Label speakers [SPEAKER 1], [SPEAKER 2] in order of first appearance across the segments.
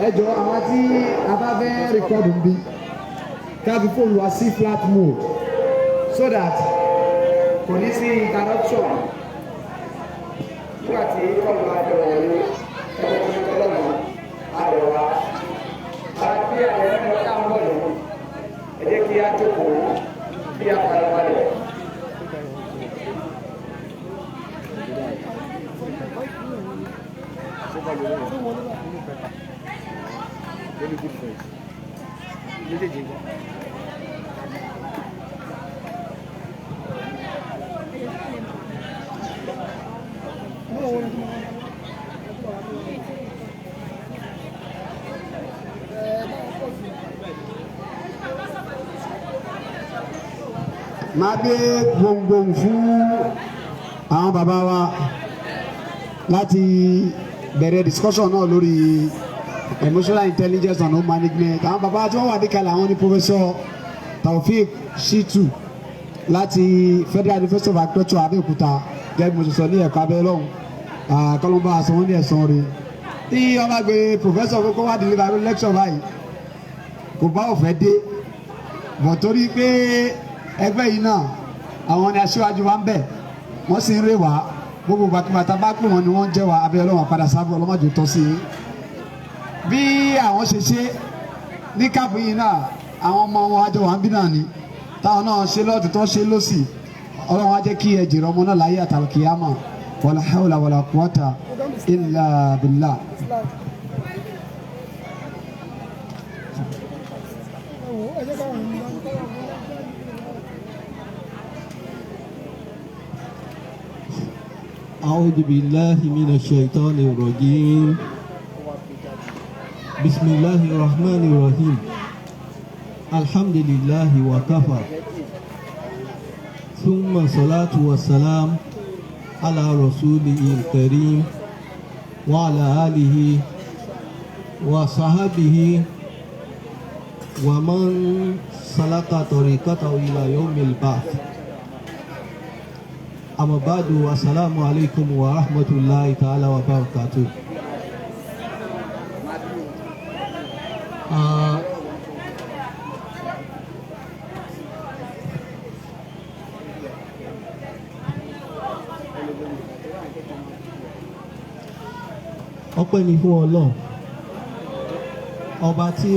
[SPEAKER 1] ẹ jọ àwọn tí a bá fẹ́ rìkọ́dù ń bí káàbí fóònù wa sí flat mode so that kò ní sí interruption nígbà tí kọ́ọ̀lù wa jọ wọlé ọlọ́run àbẹ̀wá àti àyẹ̀wò ẹ̀ka ń bọ̀ lọ́wọ́ ẹ jẹ́ kí á jókòó kí á fara balẹ̀. Very good face.
[SPEAKER 2] Máa gbé gbohùngbohùn fún àwọn bàbá wa láti bẹ̀rẹ̀ discussion náà lórí emotional intelligence and home management. Àwọn bàbá tí wọ́n wà ní kalẹ̀ àwọn ní Professor Taofeek Shitu láti Federal University of Agriculture Abẹ́òkúta gẹ́gẹ́ bí mo ṣe sọ ní ẹ̀kọ́ abẹ́ lọ́hùn kọ́lọ́mbà àṣọ wọn ní ẹ̀sán rẹ̀. Tí wọ́n bá gbé professor kókó wá deliver lecture báyìí kò bá òfẹ́ dé bọ̀ torí pé ẹgbẹ́ yìí náà àwọn ni aṣíwájú wa ń bẹ̀ wọ́n sì ń rè wá gbogbo bàtúbàtà bá pè wọ́n ni wọ́n ń jẹ́ wa abẹ́ ọlọ́wọ́n padà sábẹ́ ọlọ́mọdé tọ́ sí i. Bí àwọn ṣe ṣe ní káàpù yìí náà àwọn ọmọ wọn àjọ wà ń bí náà ni táwọn náà ṣe lọ́ọ̀tún tó ṣe lọ́sì ọlọ́run á jẹ́ kí ẹ jèrè ọmọ náà láyé àtàlùkìyàmà wàlá hawla wàlá quwwata illa billah.
[SPEAKER 3] أعوذ بالله من الشيطان الرجيم بسم الله الرحمن الرحيم الحمد لله وكفى ثم الصلاة والسلام على رسوله الكريم وعلى آله وصحبه ومن سلك طريقته إلى يوم البعث أما بعد والسلام عليكم ورحمة الله تعالى وبركاته. Ọpẹ́ ni fún Ọlọ́run ọba tí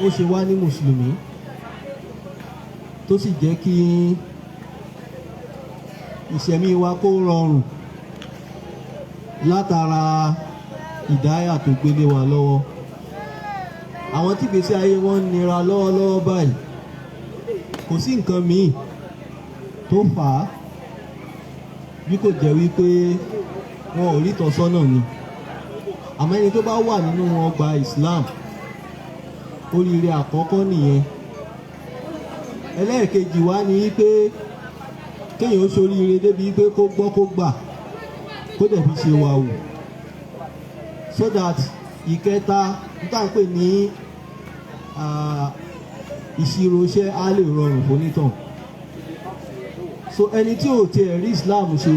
[SPEAKER 3] ó ṣe wá ní mùsùlùmí tó sì jẹ́ kí ìṣẹ̀mí wa kó rọrùn látara ìdáyà tó gbélé wa lọ́wọ́. Àwọn tí ìgbésí ayé wọn nira lọ́wọ́lọ́wọ́ báyìí kò sí nǹkan míì tó fà á bí kò jẹ́ wípé wọn ò rí ìtọ́sọ́nà ni. Àmọ́ ẹni tó bá wà nínú ọgbà Islam oríire àkọ́kọ́ nìyẹn. Ẹlẹ́ẹ̀kejì wá ní wípé kéèyàn ó ṣoríire débi wípé kó gbọ́ kó gbà kó dẹ̀ fi ṣe wà wù so that ìkẹta níta ń pè ní ìṣirò iṣẹ́ á lè rọrùn fónítàn. So ẹni tí ò tiẹ̀ rí Islam ṣe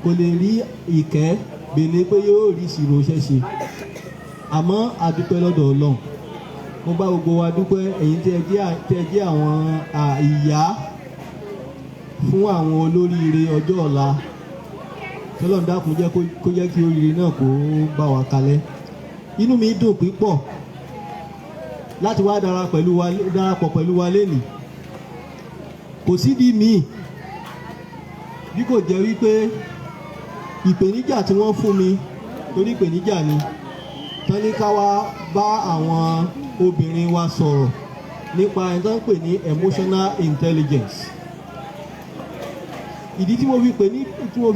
[SPEAKER 3] kò lè rí ìkẹ́ gbèlè pé yóò rí ìṣirò iṣẹ́ ṣe. Àmọ́ a dúpẹ́ lọ́dọ̀ Ọlọ́run, mo bá gbogbo wa dúpẹ́ ẹ̀yin tí ẹ jẹ́ àwọn ìyá fún àwọn olóríire ọjọ́ ọ̀la. Ọlọ́run dákun jẹ́ kó jẹ́ kí oríire náà kó bá wa kalẹ̀. Inú mi dùn pípọ̀ láti wá darapọ̀ pẹ̀lú wa lénìí. Kò sídìí míì bí kò jẹ́ wípé ìpèníjà tí wọ́n fún mi torí ìpèníjà ni tán ní ká wá bá àwọn obìnrin wa sọ̀rọ̀ nípa ẹni tó ń pè ní emotional intelligence. Ìdí tí mo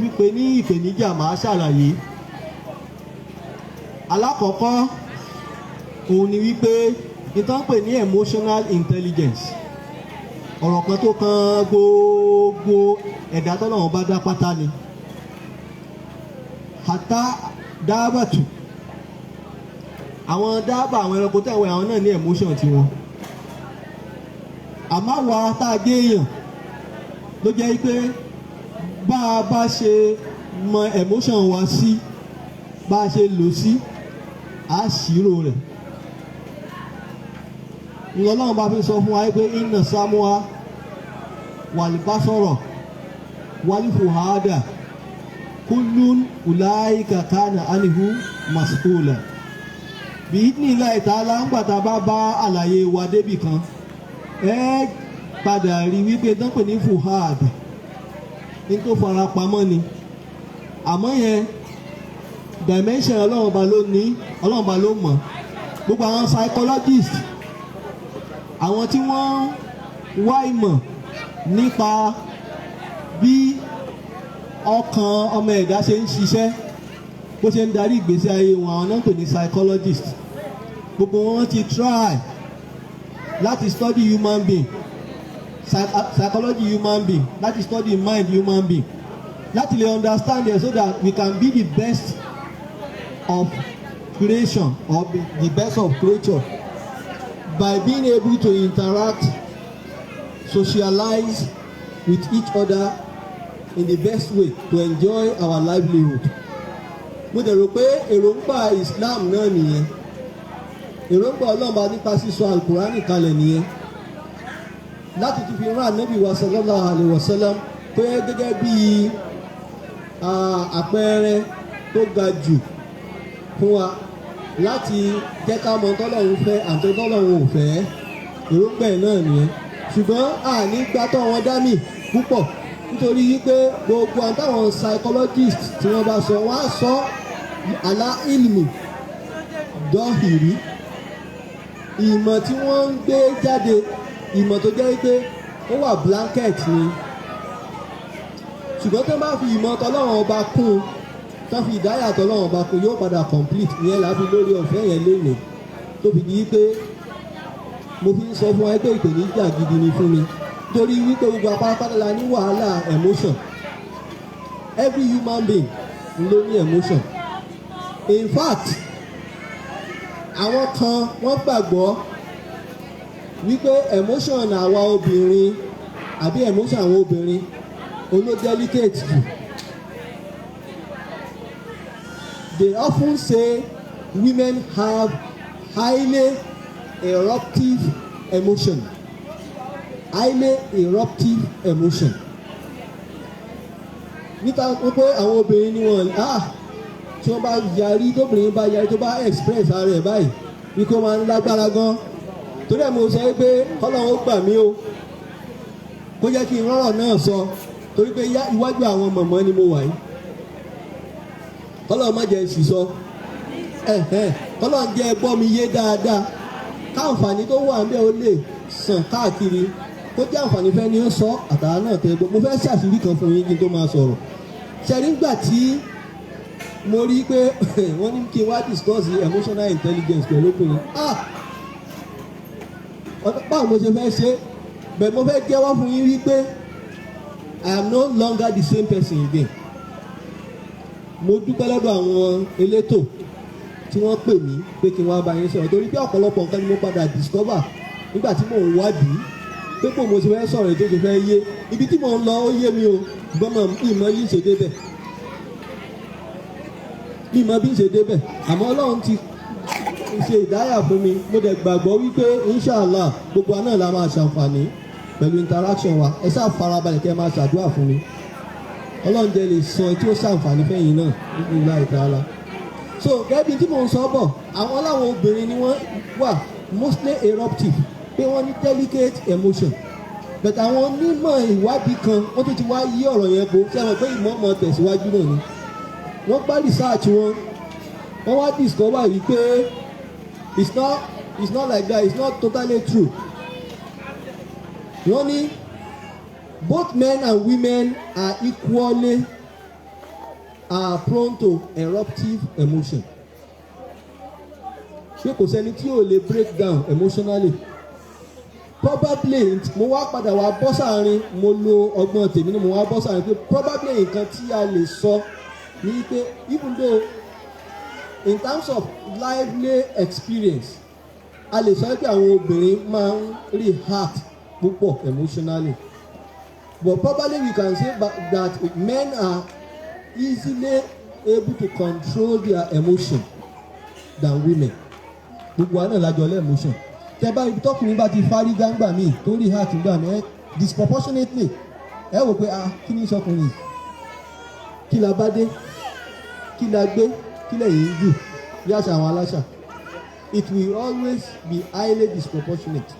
[SPEAKER 3] fi pè ní ìpèníjà màá ṣàlàyé. Alákọ̀ọ́kọ́ òun ni wípé ẹni tó ń pè ní emotional intelligence ọ̀rọ̀ kan tó kan gbogbo ẹ̀dá tọ́lọ́run bá dá pátá ni. Hàtá dábàtù àwọn dábà àwọn ẹranko tẹ̀wé àwọn náà ní emotion tiwọn. Àmọ́ wa tá a gé èèyàn ló jẹ́ pé bá a bá ṣe mọ emotion wa sí bá a ṣe lò sí á ṣírò rẹ̀ ìlọ́lọ́run bá fi sọ fún wa pé inna samua wàlìbásọ̀rọ̀ wàlìfùhádà kullun ulaika kana anhu mas'ula bí ní ilá ìtaala ń gbàtà bá bá àlàyé wa débì kan ẹ padà rí wípé tán pè ní fuhad ní tó fara pamọ́ ni àmọ́ yẹn dimension ọlọ́run ọba ló ní ọlọ́run ọba ló mọ̀ gbogbo àwọn psychologist àwọn tí wọ́n wá ìmọ̀ nípa bí ọkàn ọmọ ẹ̀dá ṣe ń ṣiṣẹ́ bó ṣe ń darí ìgbésí ayé wọn àwọn náà ń pè ní psychologist gbogbo wọn ti try láti study human being psychology human being láti study mind human being láti lè understand it so that we can be the best of creation or the best of creature by being able to interact socialize with each other in the best way to enjoy our livelihood. Mo dẹ̀ rò pé èròǹgbà Islam náà nìyẹn èròǹgbà ọlọ́mọba nípa sísọ alukurani kalẹ̀ nìyẹn láti tún fi rán ànábì wa sallallahu alayhi wa sallam pé gẹ́gẹ́ bí àpẹẹrẹ tó ga jù fún wa láti jẹ́ ká mọ tọ́lọ́run fẹ́ àti tọ́lọ́run ò fẹ́ èròǹgbà ẹ̀ náà nìyẹn ṣùgbọ́n àní gbàtọ́ wọn dá mi púpọ̀ nítorí wípé gbogbo àtàwọn psychologist tí wọ́n bá sọ wọ́n á sọ àlá ilmi dọ́hìrí ìmọ̀ tí wọ́n ń gbé jáde ìmọ̀ tó jẹ́ wípé ó wà blanket ni ṣùgbọ́n tó bá fi ìmọ̀ tọ́lọ́run ọba kún tó fi ìdáyà tọ́lọ́run ọba kún yóò padà complete ìyẹn láfi lórí ọ̀fẹ́ yẹn lénìí tó fi di wípé mo fi ń sọ fún ẹgbẹ́ ìpèníjà gidi ni fún mi torí wípé gbogbo apárápátá la ní wàhálà emotion every human being ló ní emotion in fact àwọn kan wọ́n gbàgbọ́ wípé emotion àwa obìnrin àbí emotion àwọn obìnrin oló delicate jù they often say women have highly eruptive emotion highly eruptive emotion níta pé àwọn obìnrin ni wọn tí wọ́n bá yarí tóbìnrin bá yarí tó bá express ara ẹ̀ báyìí wípé wọ́n máa ń lágbára gan torí ẹ̀ mo sọ pé Ọlọ́run ó gbà mí o kó jẹ́ kí n rọ́rọ̀ náà sọ torí pé iwájú àwọn mọ̀mọ́ ni mo wà yìí Ọlọ́run má jẹ́ sì sọ Ọlọ́run jẹ́ ẹ gbọ́ mi yé dáadáa káǹfààní tó wà ń bẹ̀ ó lè sàn káàkiri kó jẹ́ àǹfààní fẹ́ ni ó sọ àtàrà náà tẹ́ gbọ́ mo fẹ́ ṣàṣírí kan fún yín kí n tó máa sọ̀rọ̀ ṣẹ́rí ńgbà tí mo rí pé wọ́n ní kí n wá discuss emotional intelligence pẹ̀lú obìnrin báwo mo ṣe fẹ́ ṣe bẹ́ẹ̀ mo fẹ́ jẹ́wọ́ fún yín wípé I am no longer the same person again mo dúpẹ́ lọ́dọ̀ àwọn elétò tí wọ́n pè mí pé kí n wá bá yín sọ̀rọ̀ torí pé ọ̀pọ̀lọpọ̀ nǹkan ni mo padà discover nígbà tí mò ń wádìí pé kò mo ṣe fẹ́ sọ̀rọ̀ ètò ìṣe fẹ́ yé ibi tí mò ń lọ ó yé mi o gbọ́mọ̀ ìmọ̀ yìí ṣe débẹ̀ ìmọ̀ bí ṣe débẹ̀ àmọ́ Ọlọ́run ti ṣe ìdáyà fún mi mo dẹ̀ gbàgbọ́ wípé inshallah gbogbo wa náà la máa ṣàǹfààní pẹ̀lú interaction wa ẹ ṣáà farabalẹ̀ kẹ́ ẹ máa ṣàdúrà fún mi Ọlọ́run jẹ́ lè sọ tí ó ṣàǹfààní fẹ́yìn náà nínú ilá ìtàlá so gẹ́gẹ́ bí tí mò ń sọ bọ̀ àwọn láwọn obìnrin ni wọ́n wà mostly eruptive pé wọ́n ní delicate emotion but àwọn onímọ̀ ìwádìí kan wọ́n tún ti wá yí ọ̀rọ̀ yẹn po ṣé àwọn pé ìmọ̀ ọmọ tẹ̀síwájú náà ni wọ́n gbá research wọn wọ́n wá discover wípé it's not like that it's not totally true wọ́n ní both men and women are equally prone to eruptive emotion pé kò sẹ́ni tí ò lè break down emotionally probably mo wá padà wá bọ́ sáàrin mo lo ọgbọ́n tèmi ni mo wá bọ́ sáàrin pé probably nǹkan tí a lè sọ ní pé even though in terms of lively experience a lè sọ pé àwọn obìnrin máa ń react púpọ̀ emotionally but probably we can say that men are easily able to control their emotion than women. Gbogbo àná lájọ lẹ́ emotion. Tẹ́ bá ibi tọkùnrin bá ti fárí gángba mi tó rí heart gbà mí disproportionately ẹ wò pé kí ni sọkùnrin kí la bá dé kí la gbé kí lẹ́yìn jù bí àṣà àwọn aláṣà. It will always be highly disproportionate.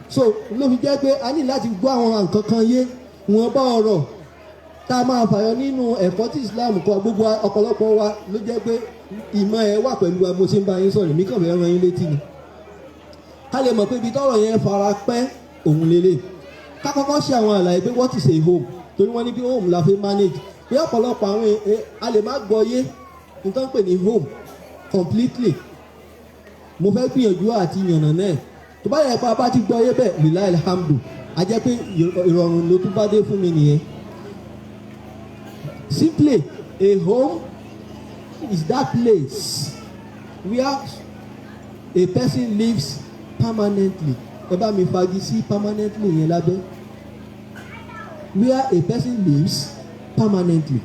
[SPEAKER 3] So ló fi jẹ́ pé a ní láti gbọ́ àwọn nǹkan kan yé wọn bá ọ̀rọ̀ tá a máa fàyọ nínú ẹ̀kọ́ tí Islam kọ́ gbogbo ọ̀pọ̀lọpọ̀ wa ló jẹ́ pé ìmọ̀ ẹ̀ wà pẹ̀lú wa mo ṣe ń bá yín sọ̀rọ̀ mí kàn fẹ́ rán yín létí ni. Ká lè mọ̀ pé ibi tọ́rọ̀ yẹn fara pẹ́ òun lélẹ̀. Ká kọ́kọ́ ṣe àwọn àlàyé pé what is a home torí wọ́n ní bí home la fi manage pé ọ̀pọ̀lọpọ̀ àwọn a lè má gbọ́ yé nítorí pé ní home completely. Mo fẹ́ gbìyànjú àti yànnà náà tó bá yẹ pa bá ti gbọ́ yé bẹ́ẹ̀ lílá alhamdu a jẹ́ pé ìrọ̀rùn ló tún bá dé fún mi nìyẹn. Simply a home is that place where a person lives permanently. Ẹ bá mi fagi sí permanently yẹn lábẹ́. Where a person lives permanently,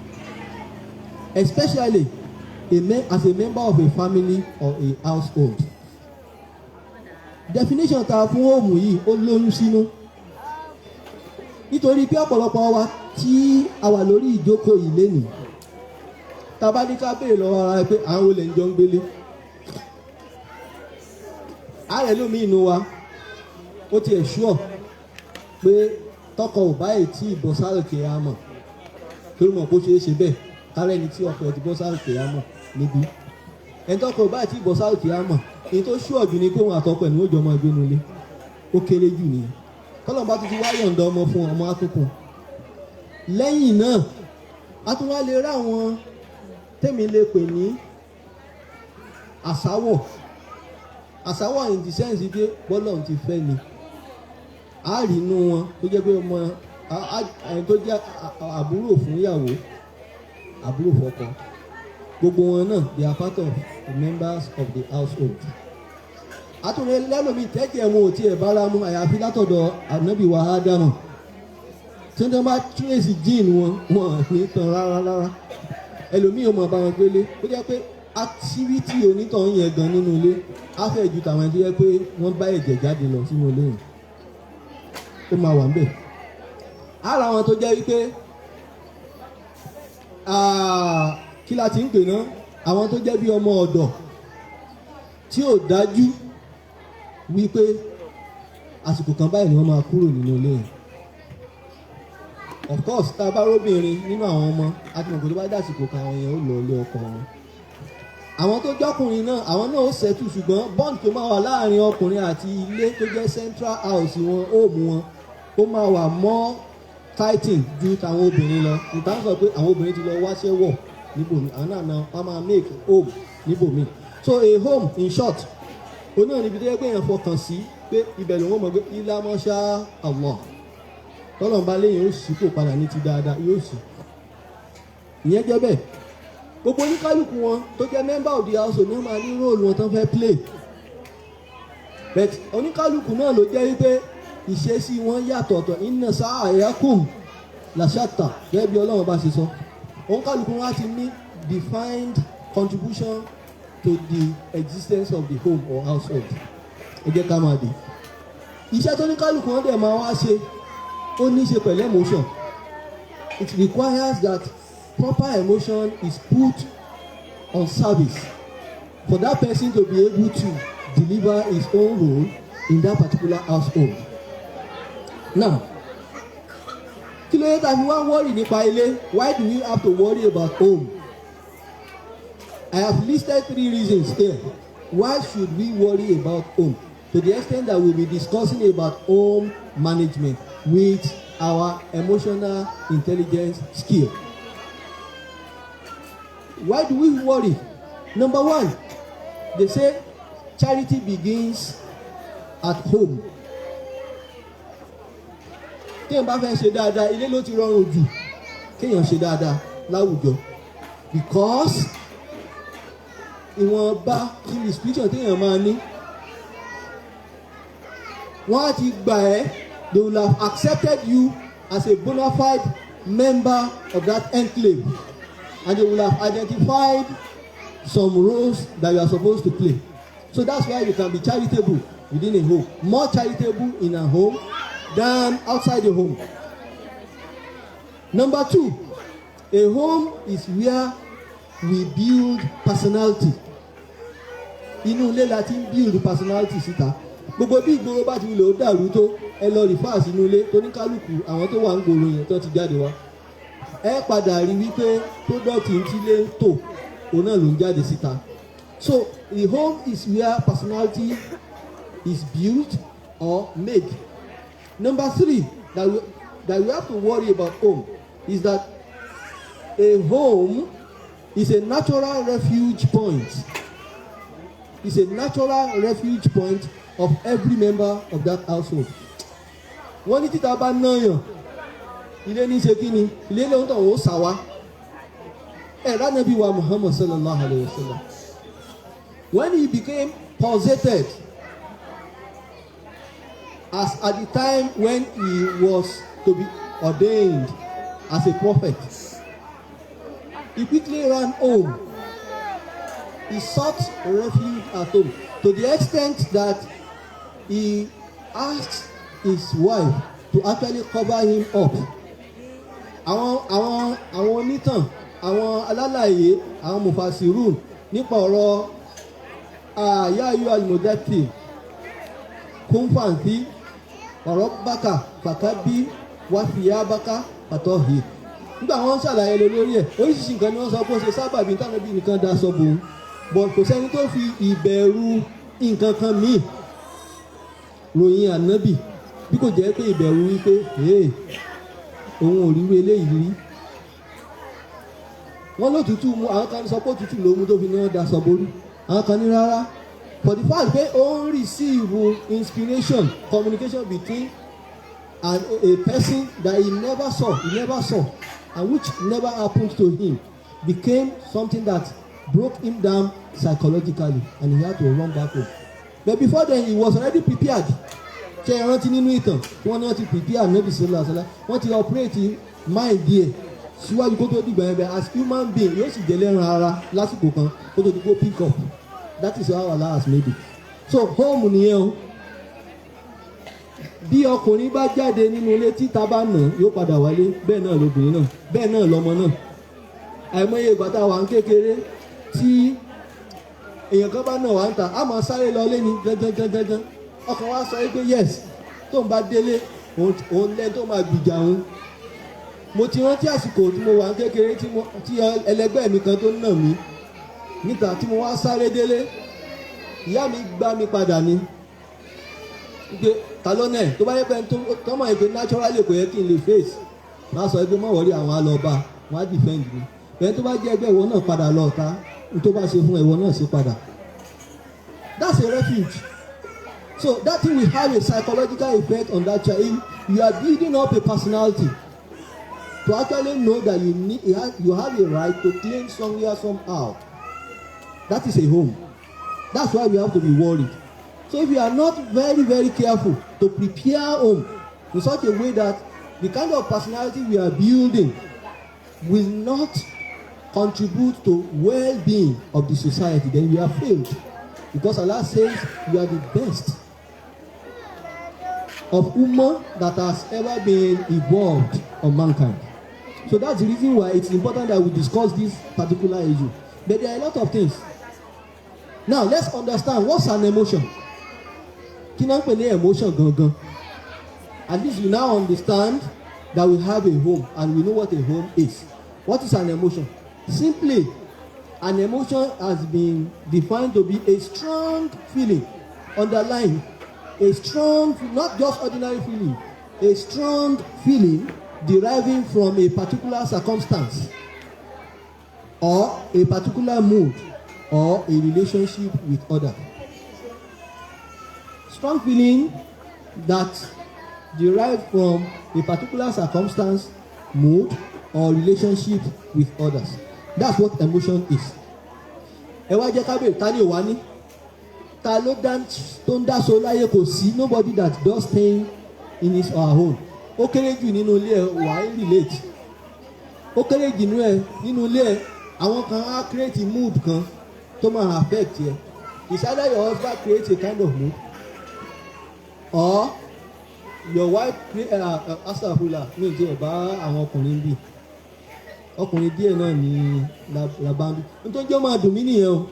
[SPEAKER 3] especially as a member of a family or a household. Definition ta fún home yìí ó lóyún sínú nítorí pé ọ̀pọ̀lọpọ̀ wa tí a wà lórí ìjókòó yìí lénìí tá bá ní ká béèrè lọ́wọ́ ara rẹ pé àwọn olè ń jọ ń gbélé ààrẹ lómi inú wa ó tiẹ̀ ṣúọ̀ pé tọkọ ò bá èyí tí ìbọn sáré kìí á mọ̀ torí mọ̀ kó ṣeé ṣe bẹ́ẹ̀ kárẹ́ ni tí ọkọ ẹ̀ ti bọ́ sáré kìí á mọ̀ níbí ẹni tọkọ ò bá èyí tí ìbọn sáré kìí á mọ̀ èyí tó ṣúọ̀ jù ni pé òun àtọkọ ẹ̀ ní ó jọ máa gbénu ilé ó kéré jù nìyẹn kọ́lọ́n bá tuntun wá yọ̀ǹda ọmọ fún ọmọ àtúnkùn lẹ́yìn náà a tún wá lè ráwọn tèmi lè pè ní àsáwọ̀ in the sense pé bọ́lọ̀ ti fẹ́ ni a rí inú wọn tó jẹ́ pé ọmọ tó jẹ́ àbúrò fún ìyàwó àbúrò fọ́kọ gbogbo wọn náà they are part of the members of the household. Àtúnrẹ́ lẹ́lòmíì tẹ́jẹ̀ wọn ò tiẹ̀ bára mu àyàfi látọ̀dọ̀ ànábì wa Ádámù tí wọ́n bá tírèsì jíìn wọn ní tàn rárá ẹlòmíì ò mọ̀ bá wọn gbélé ó jẹ́ pé activity onítọ̀hún yẹn gan nínú ilé á fẹ́ ju tàwọn ẹni tó yẹ pé wọ́n bá ẹ̀jẹ̀ jáde lọ sínú ilé yẹn ó máa wà ń bẹ̀. Ara wọn tó jẹ́ wípé kí la ti ń pè ná àwọn tó jẹ́ bí ọmọ ọ̀dọ̀ tí ò dájú wípé àsìkò kan báyìí ni wọ́n máa kúrò nínú ilé yẹn. Of course tá a bá róbìnrin nínú àwọn ọmọ àti mọ̀kò tó bá dàsìkò kan àwọn yẹn ó lọ ilé ọkọ wọn. Àwọn tó jọ́kùnrin náà àwọn náà ó ṣẹ́tù ṣùgbọ́n bond tó máa wà láàrin ọkùnrin àti ilé tó jẹ́ central house wọn home wọn ó máa wà more tighten ju tàwọn obìnrin lọ. Ìtàn sọ pé àwọn obìnrin ti lọ wáṣẹ́ wọ̀ níbòmí àwọn náà wọ́n máa make home níbòmí. So a home in short òun náà níbi tó yẹ pé èèyàn fọkàn sí pé ibẹ̀ ló wọ́n mọ̀ pé ilá mọ́ṣá Allah tọ́lọ́mùbá lẹ́yìn ó sì kò padà ní ti dáadáa yóò sì. Ìyẹn jẹ́ bẹ́ẹ̀ gbogbo oníkálukú wọn tó jẹ́ member of the house ní wọ́n máa ní róòlù wọn tán fẹ́ play but oníkálukú náà ló jẹ́ wípé ìṣesí wọn yàtọ̀ ọ̀tọ̀ inna sa'yakum làṣàtà gẹ́gẹ́ bí Ọlọ́run bá ṣe sọ oníkálukú wọn á ti ní defined contribution to the existence of the home or household. Ẹ jẹ́ ká máa dé. Iṣẹ́ tó ní kálukú wọn dẹ̀ máa wá ṣe ó ní ṣe pẹ̀lú emotion. It requires that proper emotion is put on service for that person to be able to deliver his own role in that particular household. Now, kí ló yẹ ká fi wá worry nípa ilé? Why do we have to worry about home? I have listed 3 reasons here. Why should we worry about home? To the extent that we'll be discussing about home management with our emotional intelligence skill. Why do we worry? Number 1, they say charity begins at home. Téèyàn bá fẹ́ ṣe dáadáa, ilé ló ti rọrùn jù kéèyàn ṣe dáadáa láwùjọ. Because ìwọ̀nba kí ni spiritual téèyàn máa ní wọ́n á ti gbà ẹ́ they will have accepted you as a bona fide member of that enclave and they will have identified some roles that you are supposed to play. So that's why you can be charitable within a home, more charitable in a home than outside the home. Number 2, a home is where we build personality. Inú ilé la ti ń build personality síta. Gbogbo bí ìgboro bá ti wulẹ̀ ó dàrú tó ẹ lọ rìfáà sínú ilé tó ní kálukú àwọn tó wà ń gbòòrò yẹn tó ti jáde wá. Ẹ padà rí wípé product tí ilé tò òun náà ló ń jáde síta. So the home is where personality is built or made. Number 3 that we have to worry about home is that a home is a natural refuge point. It's a natural refuge point of every member of that household. Wọ́n ní títa bá náyàn ilé ní ṣe kí ni ilé lóhun tó ń sá wa. Ẹ̀rọ Ànábì wa Muhammad sallallahu alayhi wa sallam, when he became posited as at the time when he was to be ordained as a prophet, he quickly ran home. He sought refuge at home to the extent that he asked his wife to actually cover him up. Àwọn onítàn, àwọn alálàyé, àwọn mufasirun nípa ọ̀rọ̀ ya ayyuhal mudaththir qum fanzir wa rabbaka fakabbir wa thiyabaka fatahhir. Nígbà wọn ṣàlàyé lórí ẹ̀ oríṣiríṣi nǹkan ni wọ́n sọ pé ó ṣe sábàbí nǹkan bí nǹkan da sọ bò ó, but kò sẹ́ni tó fi ìbẹ̀rù nǹkan kan míì ròyìn ànábì bí kò jẹ́ pé ìbẹ̀rù wípé òun ò rí wí eléyìí rí. Wọ́n lótùtù mú àwọn kan sọ pé òtútù ló mú tó fi náà da sọ borí, àwọn kan ní rárá. For the fact pé ó ń receive inspiration, communication between a person that he never saw, and which never happened to him, became something that broke him down psychologically, and he had to run back home. But before then, he was already prepared. Ṣé ẹ rántí nínú ìtàn wọ́n ní wọ́n ti prepare Ànábì sallallahu alaihi wasallam, wọ́n ti operate mind díẹ̀ síwájú kó tó dìgbà yẹn bẹ́ẹ̀ as human being yóò sì jẹ́ lẹ́ran ara lásìkò kan kó tó di kó pick up. That is how Allah has made it. So home nìyẹn o. Bí ọkùnrin bá jáde nínú ilé títa bá nà yóò padà wálé, bẹ́ẹ̀ náà lobìnrin náà, bẹ́ẹ̀ náà lọmọ náà. Àìmọye ìgbà tá a wà ń kékeré tí èèyàn kan bá nà wá ń ta á máa sáré lọ lé ní gángan ọkàn wa sọ pé yes tó ń bá délé òun lẹ́ni tó máa gbìjà òun. Mo ti rántí àsìkò tí mo wà ń kékeré tí ẹlẹgbẹ́ mi kan tó nà mí níta tí mo wá sáré délé, ìyá mi gbá mi padà ní pé ta ló nẹ̀ tó bá yẹ pé tó mọ̀ pé naturally kò yẹ kí n lè face máa sọ pé má wọlé àwọn alọ́ba wọn á defend mi. Bẹ́ẹ̀ tó bá jẹ́ ẹgbẹ́ ìwọ náà padà lọ ọ̀tá tó bá ṣe fún ìwọ náà ṣe padà. That's a refuge. So that thing will have a psychological effect on that child. You are building up a personality to actually know that you have a right to claim somewhere somehow. That is a home. That's why we have to be worried. So if you are not very, very careful to prepare home in such a way that the kind of personality we are building will not contribute to well-being of the society, then we have failed. Because Allah says you are the best of Ummah that has ever been evolved on mankind. So that's the reason why it's important that we discuss this particular issue. But there are a lot of things. Now let's understand what's an emotion. Kí náà ń pè ní emotion gangan? At least you now understand that we have a home and we know what a home is. What is an emotion? Simply, an emotion has been defined to be a strong feeling, underlying, a strong, not just ordinary feeling, a strong feeling deriving from a particular circumstance or a particular mood or a relationship with others. Strong feeling that derive from a particular circumstance, mood or relationship with others. That's what emotion is. Ẹ wá jẹ́ ká bèrè ta ni ò wá ní? Ta ló tó ń dá so láyé kò sí, nobody that does things in his or her own. Ó kéré jù nínú ilé ẹ̀ wà á relate. Ó kéré jù nínú ilé ẹ̀ àwọn kan á create mood kan tó máa affect yẹ. It's either your husband creates a kind of mood or your wife asafula ní ìdí ẹ̀ bá àwọn ọkùnrin bì ọkùnrin díẹ̀ náà ní labambi nítorí jẹ́ máa dùn mí nìyẹn o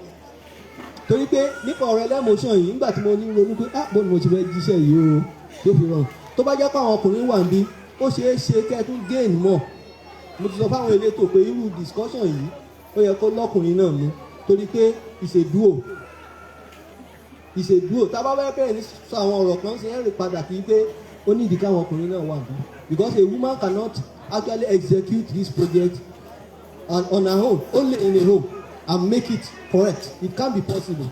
[SPEAKER 3] torí pé nípa ọ̀rọ̀ ẹlẹ́mọ̀ọ́sàn yìí nígbà tí mo ní ronú pé bó ni mo ti fẹ́ jíṣẹ́ yìí o tó fi rọrùn tó bá jẹ́ pé àwọn ọkùnrin wà níbí ó ṣeé ṣe kẹ́ ẹ tún gain more mo ti sọ fáwọn elétò pé irú discussion yìí ó yẹ kó lọ́kùnrin náà mú torí pé ìṣèdúró tá a bá fẹ́ bẹ̀rẹ̀ ní sọ àwọn ọ̀rọ̀ kan ṣe é rí padà kí pé ó ní ìdí káwọn ọkùnrin náà wà níbí because a woman cannot actually execute this project on her own only in a home and make it correct it can't be possible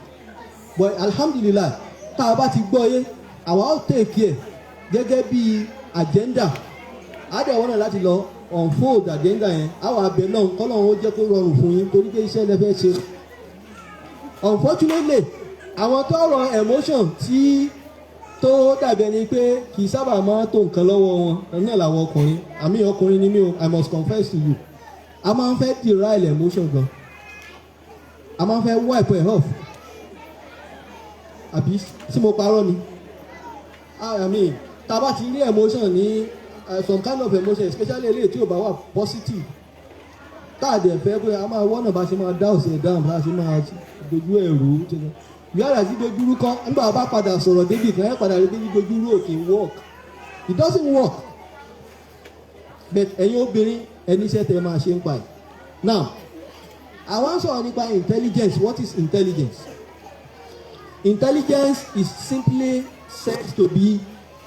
[SPEAKER 3] but alhamdulillah tá a bá ti gbọ́ yé àwa ó take care gẹ́gẹ́ bí agenda àdéhùn náà láti lọ unfold agenda yẹn àwọn abẹ náà kọ́lọ́run ó jẹ́ kó rọrùn fún yín torí pé iṣẹ́ lẹ́fẹ̀ẹ́ ṣe unfortunately àwọn tó rọ emotion tí tó dàbí ẹni pé kì í sábà máa tó nǹkan lọ́wọ́ wọn náà làwọn ọkùnrin àmì ọkùnrin ni mí o I must confess to you a máa ń fẹ́ derail emotion gan a máa ń fẹ́ wipe ẹ̀ off àbí tí mo parọ́ ni I mean tá a bá ti rí emotion ní some kind of emotion especially eléyìí tí ò bá wà positive tá a dẹ̀ fẹ́ pé a máa wọ́nà bá ṣe máa dá òsè dáhùn bá ṣe máa dojú ẹ̀rú yàrá sí dojúrú kọ́ nígbà bá padà sọ̀rọ̀ débi kan ẹ̀ padà rí débi dojúrú òkè work it doesn't work but ẹ̀yin obìnrin ẹni iṣẹ́ tẹ máa ṣe ń pa ẹ̀ now àwọn sọ̀rọ̀ nípa intelligence what is intelligence? Intelligence is simply said to be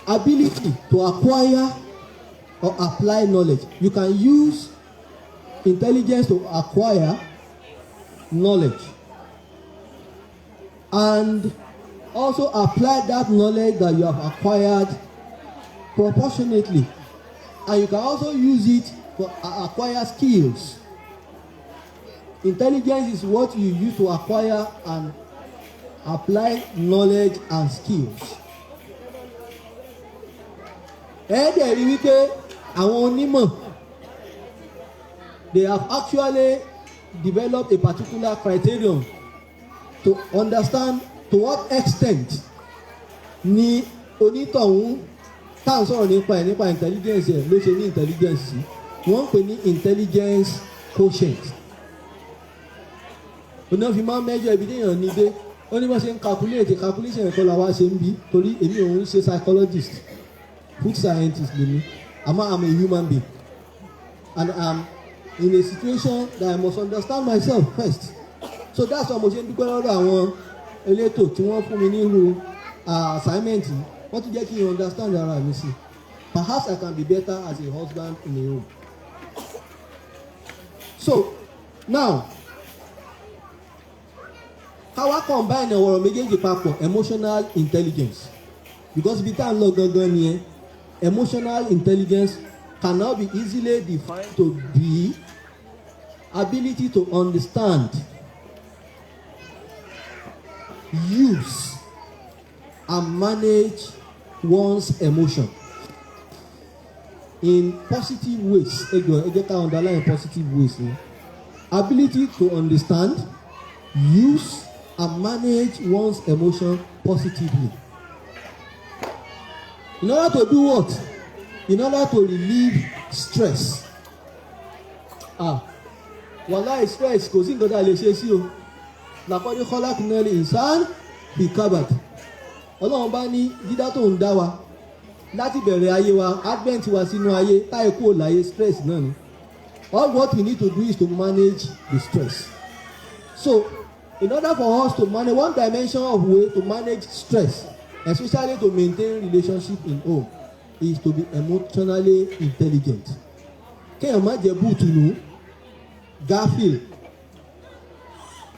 [SPEAKER 3] ability to acquire or apply knowledge. You can use intelligence to acquire knowledge and also apply that knowledge that you have acquired proportionately, and you can also use it to acquire skills. Intelligence is what you use to acquire and apply knowledge and skills. Ẹ̀ẹ́dẹ̀ rí wípé àwọn onímọ̀ they have actually developed a particular criterion to understand to what extent ni onítọ̀hún tá à ń sọ̀rọ̀ nípa intelligence ẹ̀ ló ṣe ní intelligence sí wọ́n ń pè ní intelligence quotient. Oná fi máa ń mẹ́jọ ibi téèyàn ní dé ó ní bá ṣe ń calculation ẹ̀kọ́ làwa ṣe ń bí torí èmi òun ṣe psychologist food scientist lèmi àmọ́ I'm a human being and I'm in a situation that I must understand myself first so that's why mo ṣe ń dúpẹ́ lọ́dọ̀ àwọn elétò tí wọ́n fún mi nírú assignment wọ́n tún jẹ́ kí n understand ara mi sí perhaps I can be better as a husband in a home. So now káwá combine ọ̀rọ̀ méjèèjì papọ̀ emotional intelligence because ibi tá à ń lọ gangan nìyẹn emotional intelligence can now be easily defined to be ability to understand, use and manage one's emotion in positive ways. Ẹ jẹ́ ká underline positive ways. Ability to understand, use and manage one's emotion positively. In order to do what? In order to relieve stress. Wàláì stress kò sí nǹkan tá a lè ṣe sí o. Làkọ́dé kọ́lá kìnnìún ìsán fi kábàd. Ọlọ́run bá ní dídá tó ń dá wa láti bẹ̀rẹ̀ ayé wa advent wa sínú ayé táyé kúrò láyé stress náà ni. All what we need to do is to manage the stress. So in order for us to manage one dimension of way to manage stress, especially to maintain relationship in home, is to be emotionally intelligent. Kéèyàn má jẹ́ bùtùnú gafil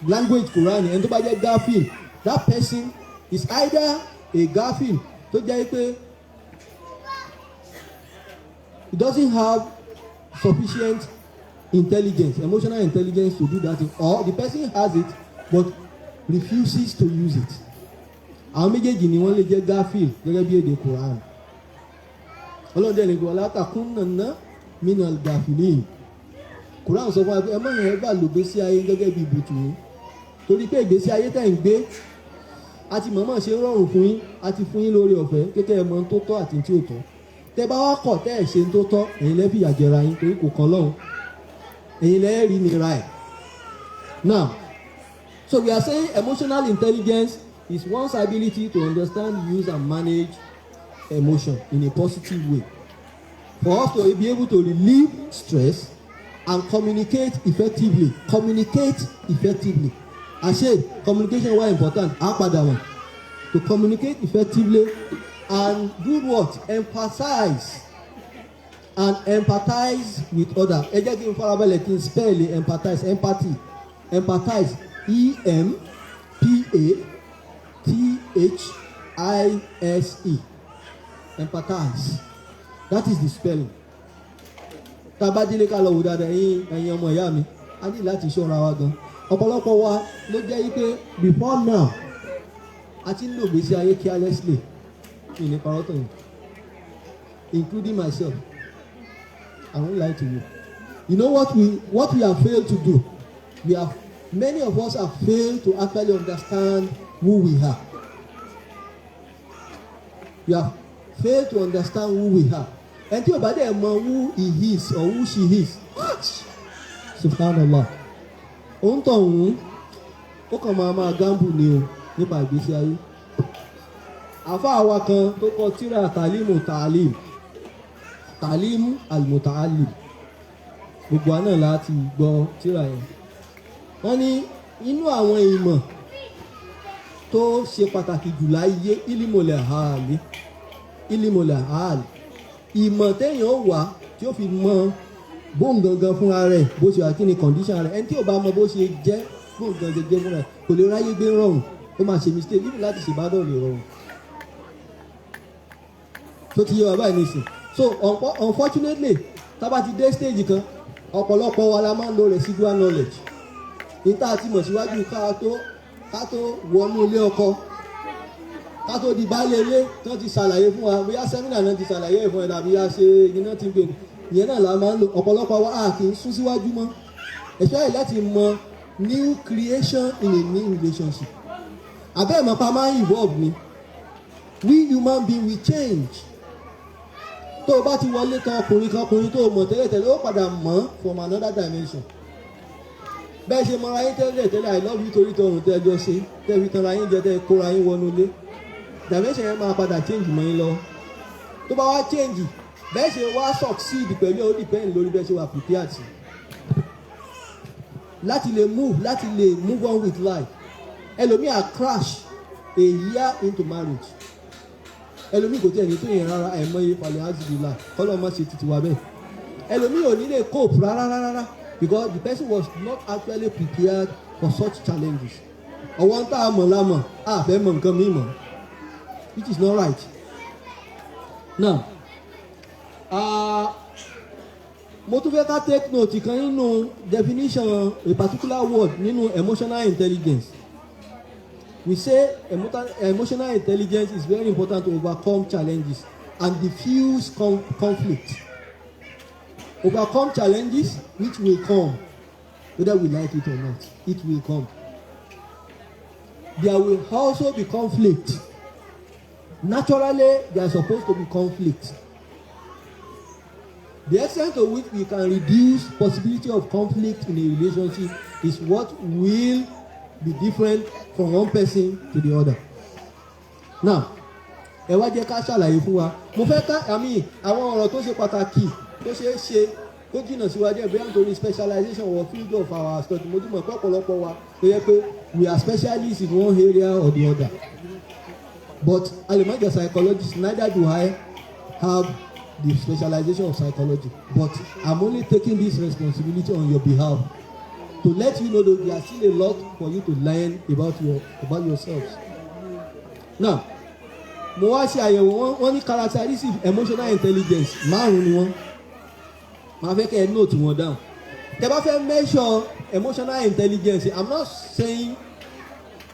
[SPEAKER 3] language Quran ẹni tó bá jẹ́ gafil that person is either a gafil tó jẹ́ pé he doesn't have sufficient intelligence emotional intelligence to do that thing or the person has it but refuses to use it. Àwọn méjèèjì ni wọ́n lè jẹ́ gafil gẹ́gẹ́ bí èdè Quran. Ọlọ́run dẹ̀ ní kí wọ́n látàkùn nàná minal gafilin. Kùránì sọ fún wa pé ẹ má yẹn ẹ bá lò gbésí ayé gẹ́gẹ́ bí ibùtù torí pé ìgbésí ayé tẹ̀ ń gbé a ti mọ̀ọ́mọ̀ ṣe rọrùn fún yín a ti fún yín lórí ọ̀fẹ́ kékeré mọ tó tọ́ àti tí ò tọ́ tẹ́ bá wá kọ̀ tẹ́ ẹ̀ ṣe tó tọ́ ẹ̀yin lẹ́ fìyà jẹra yín torí kò kàn lọ́hùn ẹ̀yin lẹ́ rí nira ẹ̀. Now, so we are saying emotional intelligence is one's ability to understand, use and manage emotion in a positive way. For us to be able to relieve stress and communicate effectively. Àṣé communication wà important á padà wọ̀n to communicate effectively and do what? Empathize with others. Ẹ jẹ́ kí n farabalẹ̀ kí n spell empathize empathize E-M-P-A-T-H-I-S-E empathize, that is the spelling. Tabadile ká lọ wò dáadáa ẹ̀yin ọmọ ìyá mi a ní láti ṣọ́ra wa gan. Ọ̀pọ̀lọpọ̀ wa ló jẹ́ wípé before now a ti ń lò gbèsè ayé carelessly in a parọ́tọ̀ yìí including myself. I won't lie to you. You know what we have failed to do? Many of us have failed to actually understand who we are. We have failed to understand who we are. And tí o bá dẹ̀ mọ who he is or who she is, subhanallah, òun tọ̀ òun ó kàn máa gamble ni o nípa ìgbésí ayé. Àfáà wa kan tó kọ tírà tàlímù al-muta'allim gbogbo àná láti gbọ́ tírà yẹn. Wọ́n ní inú àwọn ìmọ̀ tó ṣe pàtàkì jù láyé ilimole haali ìmọ̀ téèyàn ó wà tí ó fi mọ bóun gangan fúnra rẹ̀ bó ṣe wà kí ni condition rẹ̀ ẹni tí ò bá mọ bó ṣe jẹ́ bóun gangan jẹ́ fúnra rẹ̀ kò lè ráyé gbé rọrùn ó máa ṣe mistake níbi láti ṣèbádọ́ lè rọrùn. tó ti yé wa báyìí nísìn so unfortunately tá bá ti dé stage kan ọ̀pọ̀lọpọ̀ wa la máa ń lo residual knowledge níta àti mọ̀ síwájú ká tó wọnú ilé ọkọ ká tó di baálé ilé tí wọ́n ti ṣàlàyé fún wa bóyá sẹ́mínà náà ti ṣàlàyé ẹ̀ fún ẹ̀ tàbí a ṣe iná ti ń gbé ìyẹn náà la máa ń lo ọ̀pọ̀lọpọ̀ wa a kì í sún síwájú mọ́ ẹ̀ṣọ́ yìí láti mọ new creation in a new relationship abẹ́ ìmọ̀pá máa ń evolve ni we human being we change tó o bá ti wọlé tán ọkùnrin tó o mọ̀ tẹ́lẹ̀tẹ́lẹ̀ ó padà mọ̀ from another dimension bẹ́ẹ̀ ṣe mọra yín tẹ́lẹ̀ I love you torí tọrùn tẹ́ ẹjọ́ ṣe tẹ́ fi tanra yín jẹ tẹ́ kóra yín wọnú ilé dimension yẹn máa padà change mọ́ yín lọ tó bá wá change bẹ́ẹ̀ ṣe wá succeed pẹ̀lú ó depend lórí bẹ́ẹ̀ ṣe wà prepared sí láti lè move on with life. Ẹlòmíì á crash a year into marriage ẹlòmíì kò tiẹ̀ ní tó yẹn rárá àìmọye falẹ̀ azìlélà kọ́lọ́ má ṣe títí wa bẹ́ẹ̀ ẹlòmíì ò ní lè cope rárá because the person was not actually prepared for such challenges. Ọwọ́ ń tà á mọ̀ lámọ̀ á fẹ́ mọ̀ nǹkan míì mọ̀ which is not right. Now mo tún fẹ́ ká take note kan nínú definition a particular word nínú emotional intelligence. We say emotional intelligence is very important to overcome challenges and diffuse conflict. Overcome challenges which will come, whether we like it or not, it will come. There will also be conflict. Naturally, there is supposed to be conflict. The extent to which we can reduce possibility of conflict in a relationship is what will be different from one person to the other. Now, ẹ wá jẹ́ ká ṣàlàyé fún wa. Mo fẹ́ ká àwọn ọ̀rọ̀ tó ṣe pàtàkì tó ṣe é ṣe tó jìnnà síwájú ẹ̀ bóyá nítorí specialization or field of our study. Mo dúpọ̀ pé ọ̀pọ̀lọpọ̀ wa tó yẹ pé we are specialists in one area or the other. But alimọ̀jẹ̀ psychologist, neither do I have the specialization of psychology. But I'm only taking this responsibility on your behalf to let you know that there is still a lot for you to learn about yourselves. Now, mo wá ṣe àyẹ̀wò wọ́n ní characteristic emotional intelligence márùn ni wọ́n máa fẹ́ kẹ́ ẹ note wọn down. Tẹ́ bá fẹ́ measure emotional intelligence, I'm not saying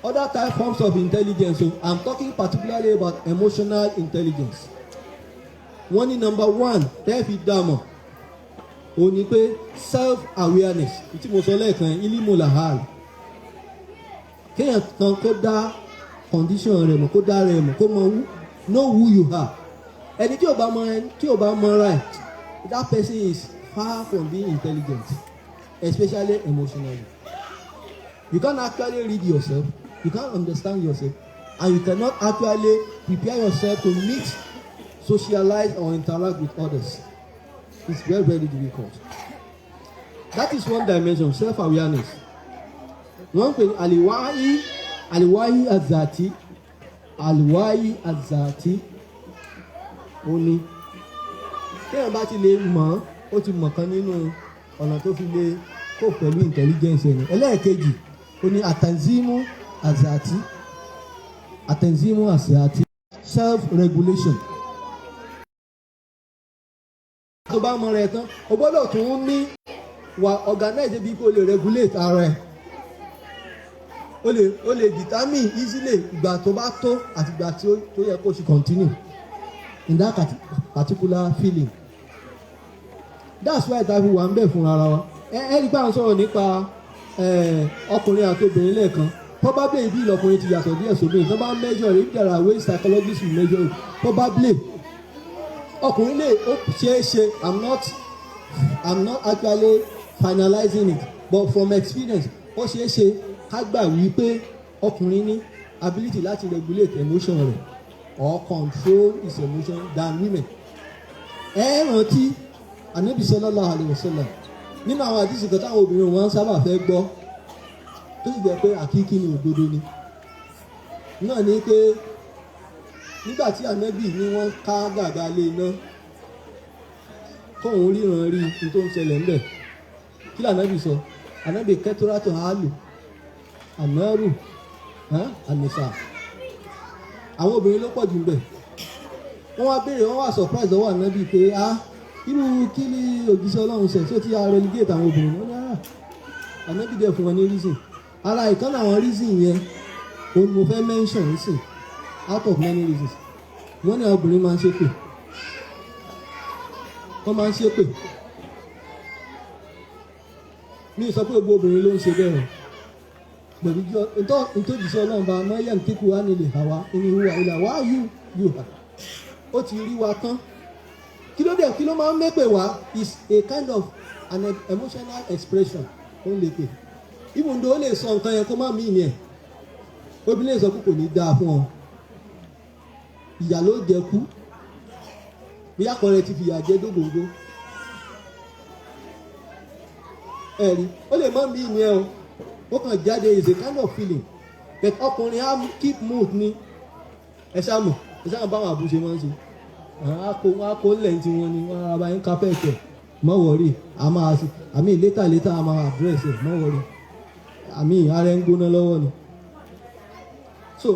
[SPEAKER 3] other forms of intelligence, so I'm talking particularly about emotional intelligence. Wọ́n ní number one tẹ́ fi dá mọ̀ ó ní pé self awareness tí mo sọ lẹ́ẹ̀kan ilimu lahal kéèyàn kan kó dá condition rẹ̀ mọ̀ kó dá rẹ̀ mọ̀ kó mọ know who you are ẹni tí ò bá mọ right that person is far from being intelligent especially emotionally. You can't actually read yourself, you can't understand yourself, and you cannot actually prepare yourself to meet, socialize, or interact with others. It's very, very difficult. That is one dimension, self-awareness. One thing, aliwahi azati, oni. Téèyàn bá ti lè mọ̀, ó ti mọ̀ kan nínú ọ̀nà tó fi lè kó pẹ̀lú intelligence ẹni. Ẹlẹ́ẹ̀kejì, ó ní atanzimu azati, self-regulation. Tó bá mọ̀ rẹ̀ tán, o gbọ́dọ̀ tún ní wà organize bí kò lè regulate ara ẹ̀. O lè determine easily ìgbà tó bá tó àti ìgbà tó yẹ kó ṣe continue in that particular feeling. That's why that we wà ń bẹ̀ fún ara wa. Ẹ rí bá ń sọ̀rọ̀ nípa ọkùnrin àti obìnrin lẹ́ẹ̀kan. Probably ibi ìlọkùnrin ti yàtọ̀ díẹ̀ sóbìnrin. Tó bá measure if there are ways psychologists will measure it. Probably ọkùnrin lè ó ṣeé ṣe I'm not actually finalizing it but from experience ó ṣeé ṣe ká gbà wípé ọkùnrin ní ability láti regulate emotion rẹ̀ or control his emotion than women. Ẹ rántí Ànábì sallallahu alaihi wasallam nínú àwọn àdìsí kan táwọn obìnrin wọn sábà fẹ́ gbọ́ tó sì jẹ́ pé àkíkí ni òdodo ni náà ni pé nígbà tí Ànábì ní wọ́n ká gàgà lé iná tóun ríran rí ní tó ń ṣẹlẹ̀ ńbẹ̀ kí l'Ànábì sọ Ànábì kẹtùrátù hálù àmọ́rù àmìsà àwọn obìnrin ló pọ̀ jù ńbẹ̀ wọ́n wá béèrè wọ́n wá surprise lọ́wọ́ Ànábì pé irú kí ni òjíṣẹ́ Ọlọ́run ṣe tó ti relegate àwọn obìnrin wọn ní Ànábì dẹ̀ fún wọn ní reason ara ìkànnì àwọn reason yẹn òun mo fẹ́ mention nísìn out of many reasons wọ́n ní àwọn obìnrin máa ń ṣépè wọ́n máa ń ṣépè mi sọ pé gbogbo obìnrin ló ń ṣe bẹ́ẹ̀ pẹ̀lú ìtòjíṣẹ́ Ọlọ́run bá mayam kíkú wá nílé àwa ìní ìhùwà ìlà wá yù hà ó ti rí wa tán kí ló máa ń mẹ́pẹ̀ wá is a kind of an emotional expression ó lè pè even though ó lè sọ nǹkan yẹn kó má mí ìní ẹ̀ obìnrin lè sọ pé kò ní dáa fún ọ ìyà ló jẹ kú bí akọrẹ ti fìyà jẹ dógóńgó ẹ̀rí ó lè má mí ìní ẹ̀ o ó kàn jáde is a kind of feeling but ọkùnrin á keep mood ní ẹ ṣáàmù báwọn àbúṣe máa ń ṣe wọn á kó lẹ́yìn tí wọ́n ní wọ́n ara bá yín kápẹ́ẹ̀tẹ̀ mọ́ wọ̀rí àmì létà a máa address ẹ̀ mọ́ wọ̀rí àmì ara ń gbóná lọ́wọ́ ni. So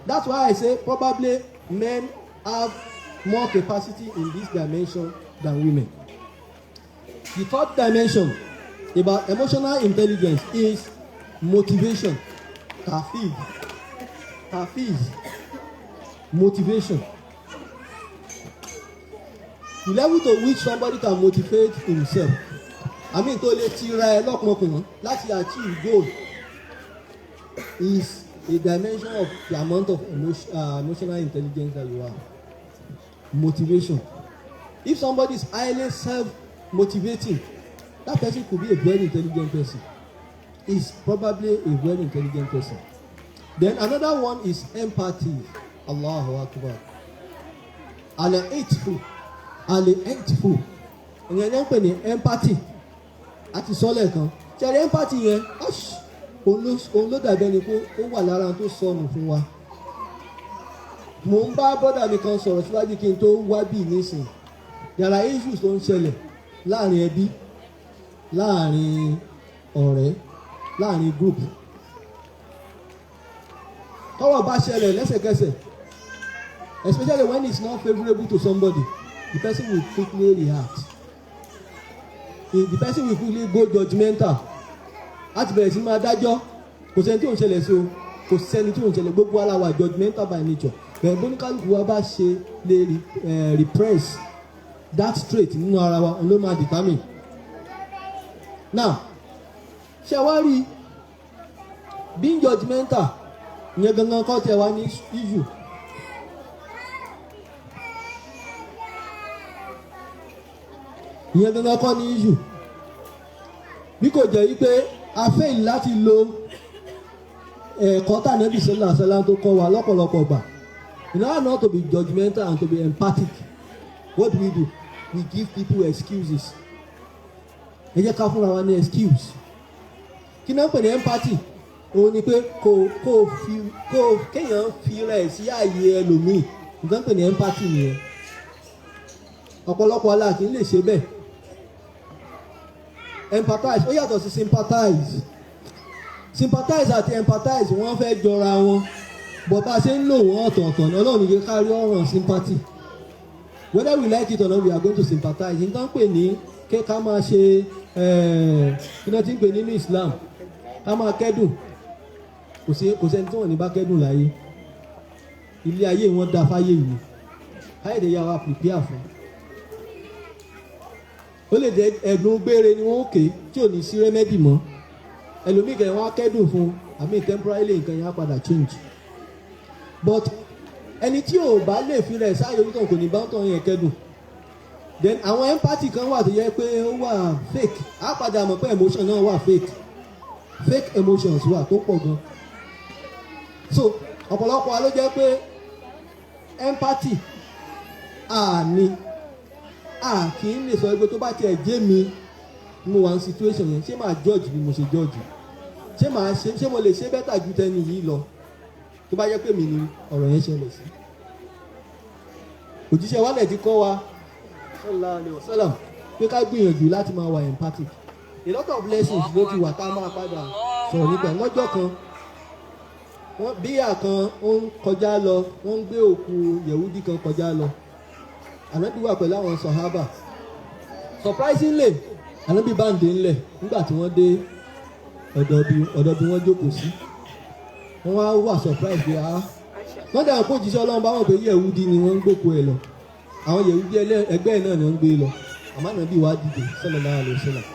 [SPEAKER 3] that's why I say probably men have more capacity in this dimension than women. The third dimension about emotional intelligence is motivation. Tafiz. Motivation. The level to which somebody can motivate himself. I mean, tó lè tira ẹ lọ́kùnrin láti achieve goal is a dimension of the amount of emotional intelligence that you have. Motivation. If somebody is highly self-motivating, that person could be a very intelligent person. Is probably a very intelligent person. Then another one is empathy. Allahu Akbar. Al-Itfu. Ìyẹn ń pè ní empathy. Àti sọ́lẹ̀ kan. Ṣẹ̀rí empathy yẹn, òun ló dàbí ẹni pé ó wà lára tó sọnù fún wa. Mo ń bá bọ́dà mi kan sọ̀rọ̀ síwájú kí n tó wá bí nísìn. There are issues tó ń ṣẹlẹ̀ láàrin ẹbí, láàrin ọ̀rẹ́, láàrin group. Tọ́wọ́ bá ṣẹlẹ̀ lẹ́sẹ̀kẹsẹ̀, especially when it's not favourable to somebody, the person will quickly react. The person will quickly go judgmental. Láti bẹ̀rẹ̀ sí máa dájọ́, kò sẹ́ni tí ò ń ṣẹlẹ̀ sí o, kò sẹ́ni tí ò ń ṣẹlẹ̀ gbogbo ara wa judgmental by nature. Bẹ̀rẹ̀ bóníkálùkù wa bá ṣe lè repress that trait nínú ara wa ló máa determine now ṣé wá rí being judgmental ìyẹn gangan kọ́ tẹ̀ wá ní issue. ìyẹn gangan kọ́ ní issue bí kò jẹ́ wípé a fail láti lo ẹ̀kọ́ tànẹ́bì sallallahu alaihi wasallam tó kọ́ wa lọ́pọ̀lọpọ̀ gbà in order not to be judgmental and to be empathic what do? We give people excuses. ẹ jẹ́ ká fúnra wa ní excuse. kí náà pè ní empathy òun ni pé kéèyàn fi rẹ̀ sí ààyè ẹlòmíì nǹkan pè ní empathy nìyẹn ọ̀pọ̀lọpọ̀ aláàkí lè ṣe bẹ́ẹ̀. Empathize ó yàtọ̀ sí sympathize àti empathize wọ́n fẹ́ jọra wọn but bá a ṣe ń lò wọ́n ọ̀tọ̀ọ̀tọ̀ ní ọlọ́run yìí kárí ọ̀ràn sympathy whether we like it or not we are going to sympathize nǹkan pè ní ká máa ṣe kí náà ti ń pè nínú Islam ká máa kẹ́dùn kò sẹ́ni tí wọ́n ní bá kẹ́dùn láyé ilé ayé wọn dá fáyé yìí káyọ̀dé yà wá prepare fún ó lè jẹ́ ẹ̀dùn gbére ni wọ́n ké tí ò ní sí rẹ́mẹ́dì mọ́ ẹlòmíì kẹ́ wọ́n á kẹ́dùn fún temporarily nǹkan yẹn á padà change but ẹni tí ò bá lè fi rẹ̀ sáyé onítàn kò ní bá tàn yẹn kẹ́dùn then àwọn empathy kan wà tó yẹ pé ó wà fake á padà mọ̀ pé emotion náà wà fake emotions wà tó pọ̀ gan so ọ̀pọ̀lọpọ̀ wa ló jẹ́ pé empathy àní kì í lè sọ pé tó bá tiẹ̀ jẹ́ mi mo wà ní situation yẹn ṣé màá judge bí mo ṣe judge ṣé mo lè ṣe better ju tẹni yìí lọ tó bá yẹ pé mi ni ọ̀rọ̀ yẹn ṣẹlẹ̀ sí. òjíṣẹ́ wa lẹ̀ ti kọ́ wa sallallahu alaihi wasallam pé ká gbìyànjú láti máa wà empathic a lot of lessons ló ti wà tá a máa padà sọ̀rọ̀ nípa lọ́jọ́ kan bíyà kan ó ń kọjá lọ wọ́n ń gbé òkú yẹ̀wúdí kan kọjá lọ ànábì wà pẹ̀lú àwọn sàhábà surprisingly ànábì bá ń dé ńlẹ̀ nígbà tí wọ́n dé ọ̀dọ̀ bí wọ́n jókòó sí wọ́n wá wà surprise pé wọ́n dà kó jíṣẹ́ ọlọ́run bá wọn pé yẹ̀wúdí ni wọ́n ń gbókò ẹ̀ lọ àwọn yẹ̀wúdí ẹgbẹ́ ẹ̀ náà ni wọ́n ń gbé lọ àmọ́ ànábì wá dìde sallallahu alaihi wasallam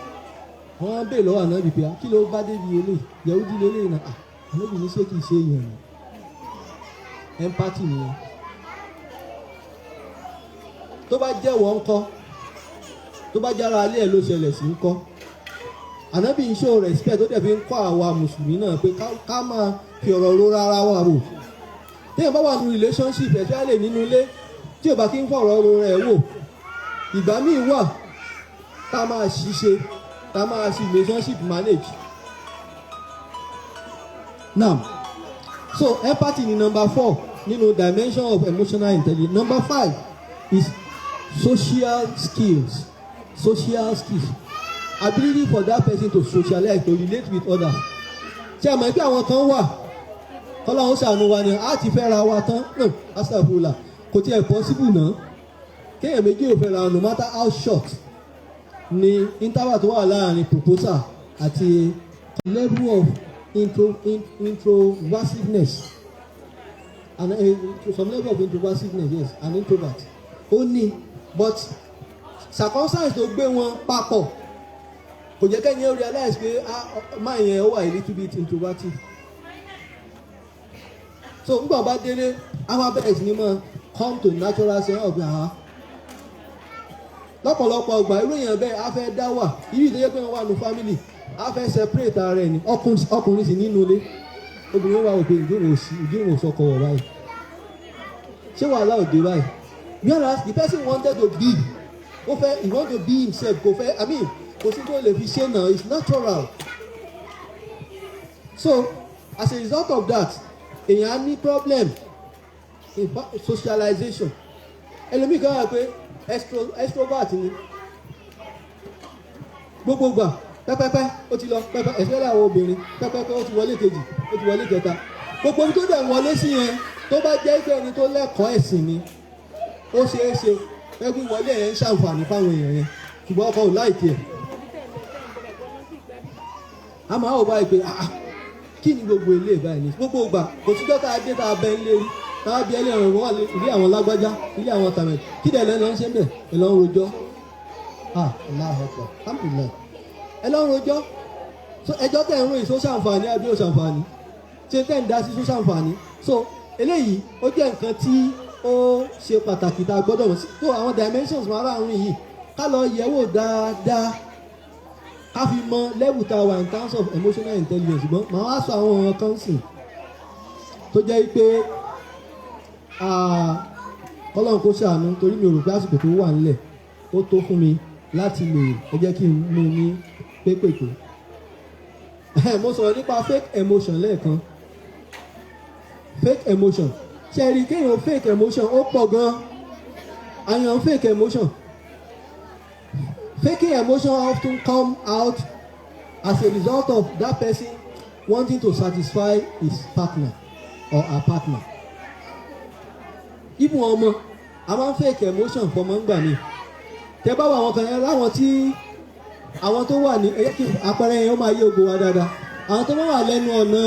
[SPEAKER 3] wọ́n á bèè lọ́wọ́ ànábì pé kí ló bá débi eléyìí yẹ̀wúdí lélẹ́yìn náà ànábì ní ṣé kìí ṣe èèyàn ni empathy nìyẹn tó bá jẹ́ wọ́n ńkọ́ tó bá jára alẹ́ ẹ̀ ló ṣẹlẹ̀ sí ńkọ́ ànábì ń show respect tó dẹ̀ fi ń kọ́ àwa mùsùlùmí náà pé ká máa fi ọ̀rọ̀ ro rárá wa rò téèyàn bá wà ní relationship especially nínú ilé tí ò bá kí ń fọ̀rọ̀ ro rẹ̀ wò ìgbà míì wà tá a máa ṣiṣẹ́ tá a máa ṣe relationship manage now so empathy ni number 4 nínú dimension of emotional intelligence. Number 5 is social skills ability for that person to socialize to relate with others. ṣé àmọ́ pé àwọn kan wà kọ́láhùn ṣàánú wa ni a ti fẹ́ ra wa tán astagfirullah kò tiẹ̀ possible náà kéèyàn méjì ò fẹ́ ra no matter how short ni interval tó wà láàrin proposal àti level of introversiveness and some level of introversiveness yes an introvert ó ní but circumstance tó gbé wọn papọ̀ kò jẹ́ kẹ́yìn ó realize pé máa yẹn ó wà a little bit introverted so nígbà bá délé àwọn abẹ́rẹ́ sí ni mọ́ come to natural sense of lọ́pọ̀lọpọ̀ ọgbà irú èèyàn bẹ́ẹ̀ á fẹ́ dá wà irú ìdíyẹ pé wọ́n wà ní family á fẹ́ separate ara ẹni ọkùnrin sì nínú ilé obìnrin wà òpin ìdíwọ̀n sọkọ wọ̀ báyìí ṣé wàhálà òde báyìí whereas the person wanted to be he want to be himself kò fẹ́ kò sí tó lè fi ṣe náà it's natural so as a result of that èèyàn á ní problem in socialization ẹlòmíì kan wà pé extrovert ni gbogbo gbà pẹ́pẹ́pẹ́ ó ti lọ pẹ́pẹ́ especially àwọn obìnrin pẹ́pẹ́pẹ́ ó ti wọlé kejì ó ti wọlé kẹta gbogbo ibi tó dẹ̀ wọlé sí yẹn tó bá jẹ́ pé ẹni tó lẹ́kọ̀ọ́ ẹ̀sìn ni ó ṣeé ṣe ẹgbẹ́ wọlé yẹn ń ṣàǹfààní fáwọn èèyàn yẹn ṣùgbọ́n ọkọ ò láìkí ẹ̀ a máa wò báyìí pé kí ni gbogbo ilé ìbáyìí ní gbogbo ìgbà kò síjọ́ tá a dé tá a bẹ́ ń lérí tá a bí ẹlẹ́rìn wọn ilé àwọn lágbájá ilé àwọn tàmẹ̀ kí dẹ̀ lẹ́nu ń ṣe bẹ̀ ẹ̀ lọ́n rojọ́ Allahu Akbar alhamdulillah ẹ lọ́rùn ọjọ́ ẹjọ́ tẹ̀ ń ròyìn sóṣà àǹfààní àbí òṣà àǹfààní ṣe tẹ̀ ń dá sí sóṣà àǹfààní so eléyìí ó jẹ́ nǹkan tí ó ṣe pàtàkì tá a gbọ́dọ̀ mọ̀ sí tó àwọn dimensions márààrún yìí ká lọ yẹ̀wò dáadáa ká fi mọ level tá a wà in terms of emotional intelligence ṣùgbọ́n màá wá sọ àwọn ọ̀rọ̀ kan sìn tó jẹ́ pé Ọlọ́run kó ṣàánú torí mi ò rò pé àsìkò tó wà nílẹ̀ ó tó fún mi láti lè ẹ jẹ́ kí n mú ní pépèpé mo sọ̀rọ̀ nípa fake emotion lẹ́ẹ̀kan fake emotion ṣe rí kéèyàn fake emotion ó pọ̀ gan-an àyàn fake emotion faking emotion often come out as a result of that person wanting to satisfy his partner or her partner ibùn ọmọ a máa ń fake emotion fọmọ ńgbà mi tẹ bá wà àwọn kan yẹn láwọn tí àwọn tó wà ní ẹyẹ kí àpẹẹrẹ yẹn ó máa yé ogo wa dáadáa àwọn tó máa wà lẹ́nu ọ̀nà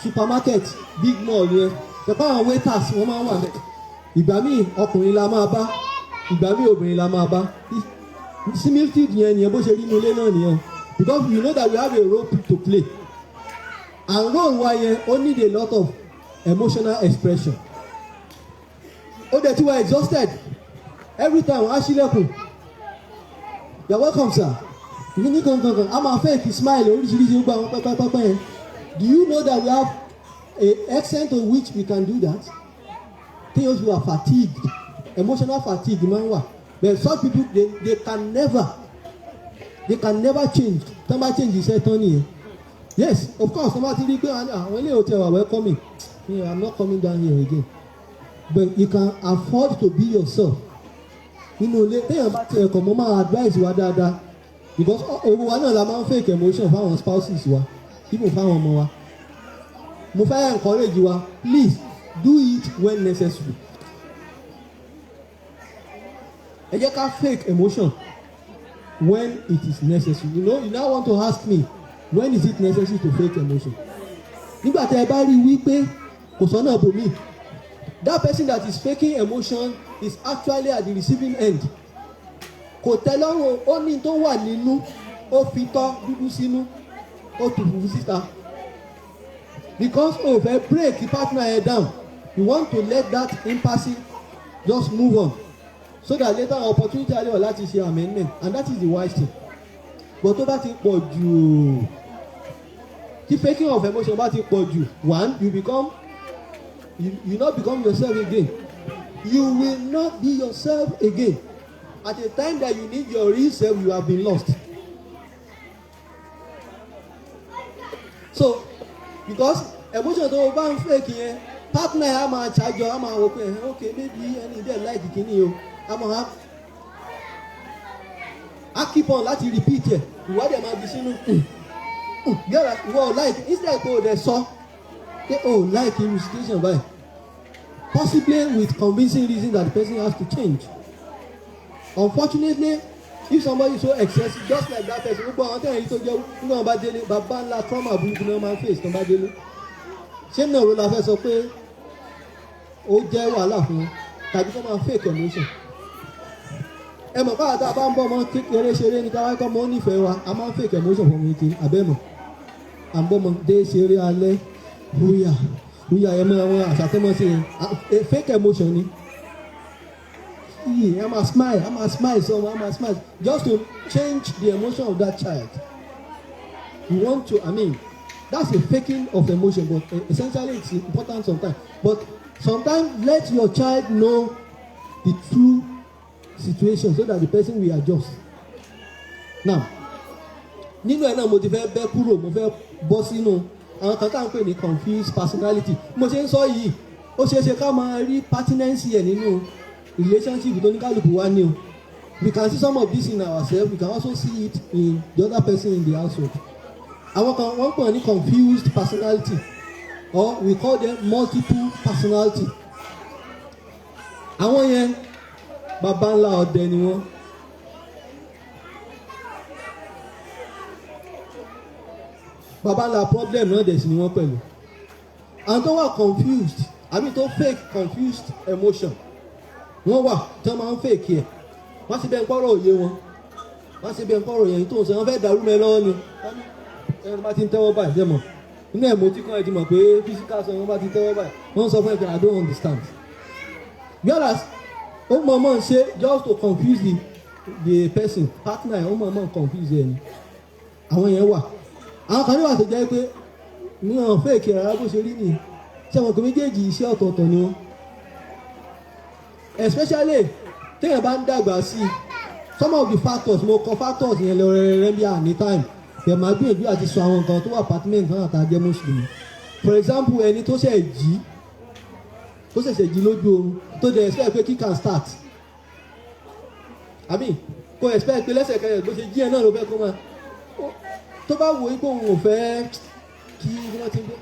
[SPEAKER 3] supermarket big mall yẹn tẹ̀pá àwọn waiters wọ́n máa ń wà bẹ́ẹ̀ ìgbà míì ọkùnrin la máa bá ìgbà míì obìnrin la máa bá similitude yẹn nìyẹn bó ṣe rí inú ilé náà nìyẹn because you know that we have a role to play and role wa yẹn ó need a lot of emotional expression ó dẹ̀ tí wà exhausted every time wọ́n á ṣílẹ̀kùn you are welcome sir ní kankan a máa fake smile oríṣiríṣi gbogbo àwọn pẹ́pẹ́pẹ́pẹ́ yẹn do you know that we have a extent to which we can do that things who are fatigued emotional fatigue máa ń wà but such people they can never change tán bá change iṣẹ́ tán nìyẹn yes of course tán bá ti rí pé àwọn ilé hotel are welcoming I'm not coming down here again but you can afford to be yourself nínú ilé téèyàn bá tiẹ̀ kọ̀ mọ́ máa advice wa dáadáa because owó wa náà la máa ń fake emotion fáwọn spouses wa even fáwọn ọmọ wa mo fẹ́ encourage wa please do it when necessary ẹ jẹ́ ká fake emotion when it is necessary you now want to ask me when is it necessary to fake emotion nígbà tí ẹ bá rí i wípé kò sọ́nà bòmí that person that is faking emotion is actually at the receiving end kò tẹ́ lọ́rùn ó ní tó wà nínú ó fi tọ́ dúdú sínú ó tù fùfú síta because ó fẹ́ break the partner head down you want to let that impasse just move on so that later opportunity alẹ́ wà láti ṣe amendment and that is the wise thing but tó bá ti pọ̀ jù tí faking of emotion bá ti pọ̀ jù one you not become yourself again you will not be yourself again at a time that you need your real self you have been lost so because emotion tó o bá ń fake yẹn partner a máa ṣàjọ a máa wò pé okay maybe ẹni dẹ̀ like kìíní o a máa a keep on láti repeat ẹ̀ ìwádìí máa di sínú yàrá ìwọ like instead kò dẹ̀ sọ pé like irú situation báyìí possibly with convincing reason that the person has to change unfortunately if somebody is so excessive just like that person gbogbo àwọn tẹ̀yìn tó jẹ́ nígbà wọn bá délé bàbá ńlá trauma burúkú náà máa ń face tó bá délé ṣé náà ló la fẹ́ sọ pé ó jẹ́ wàhálà fún wọn tàbí kó máa fake emotion ẹ mọ̀ káàtà bá ń bọ́ ọmọ kékeré ṣeré ní káwákọ́ mọ́ nífẹ̀ẹ́ wa a máa ń fake emotion fún mi kí abẹ́mọ̀ à ń bọ́ ọmọ dé ṣeré alẹ́ húyà ẹ mọ àwọn àṣàtẹ́mọ́ sí yẹn fake emotion ni I'm a smile so I'm a smile just to change the emotion of that child you want to that's a faking of emotion but essentially it's important sometimes but sometimes let your child know the true situation so that the person will adjust now nínú ẹ̀ náà mo ti fẹ́ bẹ́ kúrò mo fẹ́ bọ́ sínú àwọn kan tá à ń pè ní confused personality mo ṣe ń sọ yìí ó ṣeé ṣe ká máa rí pertinence ẹ̀ nínú relationship tó ní kálukú wá ní o we can see some of this in ourselves we can also see it in the other person in the household àwọn kan wọ́n pè ní confused personality or we call them multiple personality àwọn yẹn bàbá ńlá ọdẹ ni wọ́n bàbá ńlá problem náà dẹ̀ sí ni wọ́n pẹ̀lú àwọn tó wà confused tó fake confused emotion wọ́n wà tí wọ́n máa ń fake ẹ̀ wọ́n sì bẹ́ẹ̀ ń pọ́rọ̀ òye wọn wọ́n ṣe bí ẹ̀kọ́ ọ̀rọ̀ yẹn tó ń sọ wọ́n fẹ́ dàrú mẹ́ lọ́wọ́ ni ẹni tó bá ti ń tẹ́wọ́ báyìí jẹ́ mọ̀ nínú ẹ̀mọ́ tí kan ẹ̀ ti mọ̀ pé physical sọ wọ́n bá ti tẹ́wọ́ báyìí wọ́n sọ fún ẹ̀ pé I don't understand. Whereas ó mọ̀ mọ̀ ṣe just to confuse the person partner ẹ̀ ó mọ̀ mọ̀ confuse ẹ̀ ni àwọn yẹn wà àwọn kan níwà tó jẹ́ pé ní àwọn fake rárá bó ṣe rí nìyí ṣé àwọn kò méjèèjì iṣẹ́ ọ̀tọ̀ọ̀tọ̀ ni wọ́n especially téèyàn bá ń dàgbà sí i some of the factors mo kọ factors yẹn lọ rẹ́rẹ́rẹ́ bí àní time ẹ̀ máa gbìyànjú àti sọ àwọn nǹkan tó wà apartment náà àtàjẹ́ mùsùlùmí for example ẹni tó ṣẹ̀ṣẹ̀ jí lójú oorun tó dẹ̀ expect pé can start àbí kò expect pé lẹ́sẹ̀kẹsẹ̀ bó ṣe jí ẹ náà ló fẹ́ kó máa tó bá wo ipò òun ò fẹ́ kí wọ́n ti gbé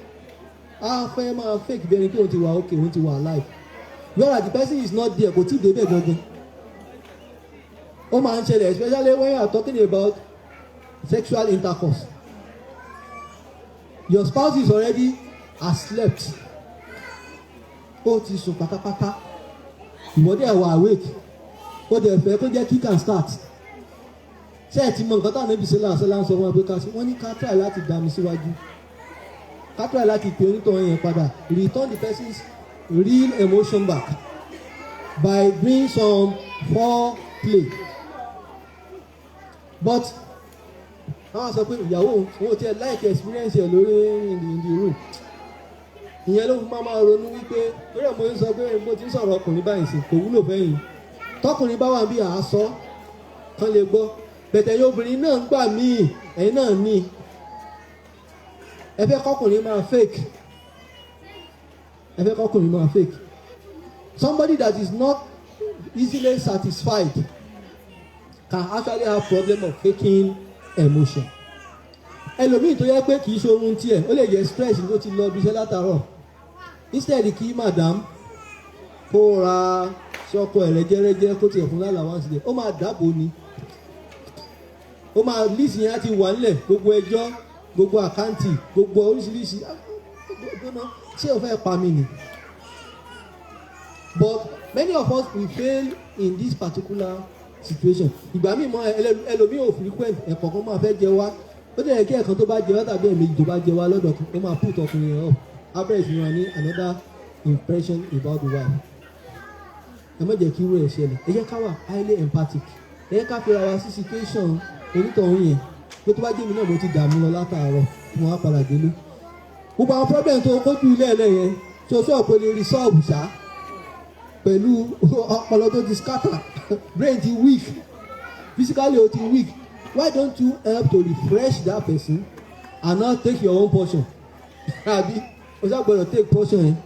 [SPEAKER 3] á fẹ́ máa fake bí ẹni pé òun ti wà okay òun ti wà alive whereas the person is not there kò tí ì débẹ̀ gangan ó máa ń ṣẹlẹ̀ especially when you are talking about sexual intercourse your spouse is already asleep ó ti sùn pátápátá ìwọ́dẹ̀ ẹ̀ wà awake ó dẹ̀ fẹ́ kó jẹ́ kí can start ṣé ẹ ti mọ nǹkan táwọn ẹbí sílá àṣẹ láǹsọ wọn pé ká sí wọ́n ní ká try láti dá mi síwájú ká try láti pe onítọ̀hún yẹn padà return the person's real emotion back by doing some foreplay but àwọn sọ pé ìyàwó òun ti ẹ̀ like experience ẹ̀ lórí in the room ìyẹn ló fún máa ronú wípé lórí ẹ̀ mo ń sọ pé mo ti ń sọ̀rọ̀ ọkùnrin báyìí sí kò wúlò fẹ́yìn tọkùnrin bá wà bí àásọ kan lè gbọ́ bẹ̀tẹ̀ yóò obìnrin náà ń gbà míì ẹ̀yin náà ní ẹ fẹ́ kọkùnrin máa fake somebody that is not easily satisfied can actually have problem of faking emotion ẹlòmíì tó yẹ pé kì í ṣe oorun tiẹ̀ ó lè jẹ́ stress ló ti lọ bí iṣẹ́ látàárọ̀ instead kí madam kó ra ṣọkọ ẹ̀ rẹ́jẹ́rẹ́jẹ́ kó tiẹ̀ fún lálàá wá sílẹ̀ ó máa dáàbò ni ó máa lísì yẹn á ti wà nílẹ̀ gbogbo ẹjọ́ gbogbo àkáǹtì gbogbo oríṣiríṣi ṣé o fẹ́ pa mí ni but many of us we fail in this particular situation ìgbà míì mọ ẹlòmíì ò frequent ẹ̀kọ̀ọ̀kan máa fẹ́ jẹ wá ó dẹ̀ kí ẹ̀kan tó bá jẹ wá tàbí ẹ̀mejì tó bá jẹ wá lọ́dọ̀ ó máa put ọkùnrin yẹn up abẹ́rẹ́ ìfihàn wa ní another impression about the wife ẹ má jẹ́ kí irú ẹ̀ ṣẹlẹ̀ ẹ jẹ́ ká wà highly empathic ẹ jẹ́ ká fira wa sí situation onítọ̀hún yẹn pé tó bá jẹ́ mi náà mo ti dààmú lọ látàárọ̀ tí wọ́n á padà délé gbogbo àwọn problem tó kójú ilé ẹ̀lẹ́ yẹn tí o sọ̀rọ̀ pé lè resolve ṣá pẹ̀lú ọpọlọ tó ti scatter brain ti weak physically o ti weak why don't you help to refresh that person and not take your own portion àbí o ṣàgbọ́dọ̀ take portion yẹn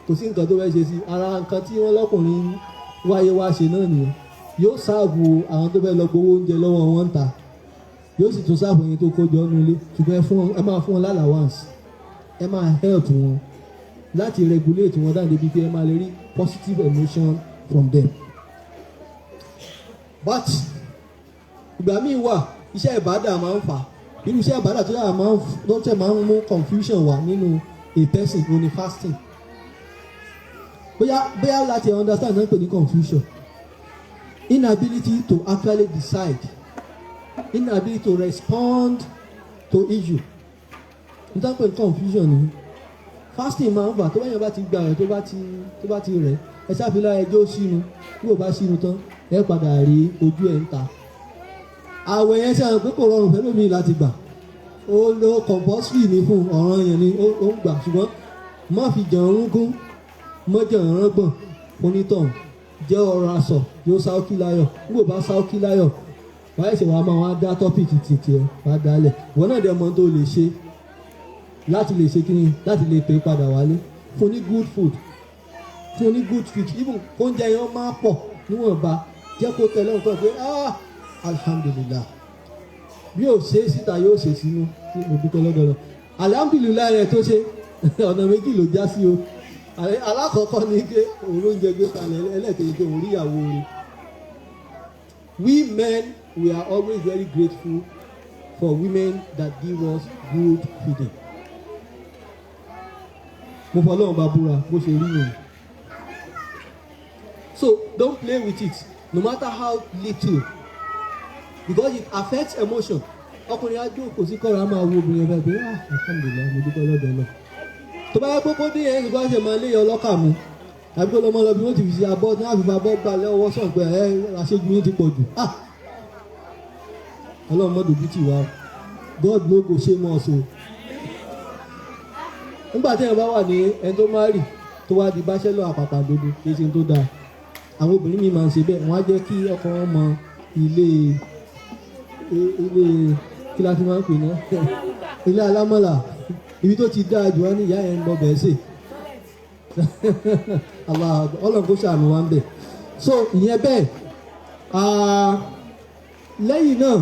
[SPEAKER 3] kò sí nǹkan tó fẹ́ ṣe sí ara nǹkan tí wọ́n lọ́kùnrin wáyé wá ṣe náà nìyẹn yóò sáàbù àwọn tó fẹ́ lọ gbowó oúnjẹ lọ́wọ́ wọn ń ta yóò sì tún sáàbù ẹni tó kójọ ọ́nú ilé ṣùgbọ́n ẹ máa fún wọn lálàwáǹsì ẹ máa help wọn láti regulate wọn dáadé bíi pé ẹ máa lè rí positive emotion from them. But ìgbà míì wà iṣẹ́ ìbádà máa ń fà irú iṣẹ́ ìbádà tó yàrá máa ń mú confusion wà nínú a person only fasting bóyá láti understand náà pè ní confusion inability to actually decide inability to respond to issue nítorí pé confusion ni fasting máa ń fà tó báyọ̀ bá ti gbà rẹ̀ tó bá ti rẹ̀ ẹ ṣàfihàn ẹjọ́ sínú bí kò bá sínú tán ẹ padà rí ojú ẹ̀ ń ta àwẹ̀ yẹn ṣe àwọn pé kò rọrùn fẹ́ lómi láti gbà ó lo compulsory ní fún ọ̀ràn yẹn ni ó ń gbà ṣùgbọ́n má fi jẹun gún mọ́jọ̀ ọ̀ràn gbọ̀n onítọ̀hún jẹ́ ọ̀rọ̀ aṣọ yóò sáókì láyọ̀ nígbò bá sáókì láyọ̀ wàá ẹ̀sẹ̀ wàá máa wá dá tọ́pìkì tìtì ẹ̀ wàá dálẹ̀ ìwọ náà dẹ̀ mọ̀ tó lè ṣe láti lè ṣe kíni láti lè pè padà wálé fún ní good food fún ní good food even oúnjẹ yẹn máa pọ̀ níwọ̀nba jẹ́ kó tẹ̀lé nǹkan pé alhamdulillah bí yóò ṣe síta yóò ṣe sínú mo dúpẹ́ lọ́dọ̀ lọ alhamdulillah rẹ̀ tó ṣe ọ̀nà méjì ló já sí o alákọ̀ọ́kọ́ ni pé òun ló ń jẹ gbé kalẹ̀ ẹlẹ́kẹ̀ẹ́ pé òun rí ìyàwó rẹ̀ we men we are always very grateful for women that give us good feeding mo fọ Ọlọ́run bá búra bó ṣe rí yẹn so don't play with it no matter how little because it affects emotion. Ọkùnrin á jókòó sí kọ́ra á máa wo obìnrin ẹ̀fẹ̀ pé alhamdulillah mo dúpẹ́ lọ́dọ̀ náà. Tó bá yẹ kókó dé yẹn nígbà ṣe máa léyìn ọlọ́kà mi àbí kó lọ́mọ lọ bí wọ́n ti fi ṣe abọ́ ní àfihàn abọ́ gbà lọ́wọ́ sàn pé àṣejù yín ti pọ̀ jù. Ọlọ́run mọ́ dojú tì wá God no go shame us o. Nígbà tí ẹ̀ bá wà ní ẹni tó máa rì tó wá di bachelor àpàpàdodo kì í ṣe tó dáa. Àwọn obìnrin mi máa ń ṣe bẹ́ẹ̀ wọ́n á jẹ́ kí ọkọ wọn mọ ilé kí la fi máa ń pè náà ilé alámọ̀là ibi tó ti dáa jù wá ní ìyá ẹ̀ ń lọ bẹ̀ẹ́ sè Ọlọ́run kó ṣàánú wa ń bẹ̀. So ìyẹn bẹ́ẹ̀ lẹ́yìn náà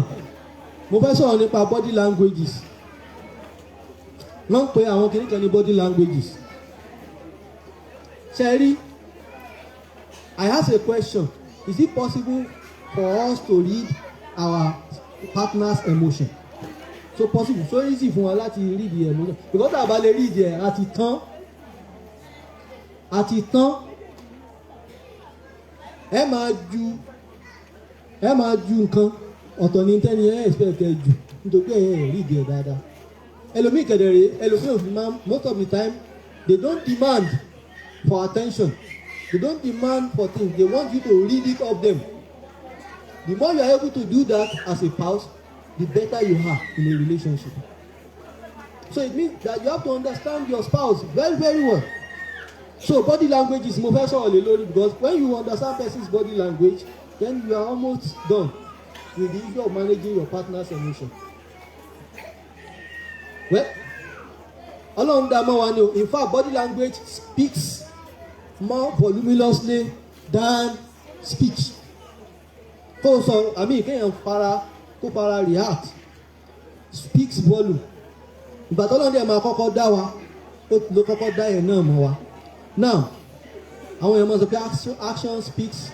[SPEAKER 3] mo fẹ́ sọ̀rọ̀ nípa body languages. Wọ́n ń pe àwọn kìnnìkan ní body languages. Ṣẹ́rí, I ask a question. Is it possible for us to read our partner's emotion? So possible, so easy fún wa láti read the emotion. Because àbá lè read ẹ̀ àti tán ẹ máa ju nǹkan ọ̀tọ̀ ní tẹ́ni ẹ̀ expect ẹ jù nítorí pé ẹ̀ read ẹ̀ dáadáa. Ẹlòmíì kẹ̀dẹ̀rẹ̀ most of the time they don't demand for attention. They don't demand for things. They want you to read it of them. The more you are able to do that as a spouse, the better you are in a relationship. So it means that you have to understand your spouse very, very well. So body language is mo fẹ́ sọ̀rọ̀ lé lórí because when you understand person's body language, then you are almost done with the issue of managing your partner's emotion. Well, Ọlọ́run dá mọ́ wa ni o. In fact, body language speaks more voluminously than speech. Kéèyàn kó fara react speaks volume. Ìgbà tó lọ́dẹ̀ máa kọ́kọ́ dá wa ló kọ́kọ́ dá ẹ̀ náà mọ́ wa. Now àwọn èèyàn máa sọ pé action speaks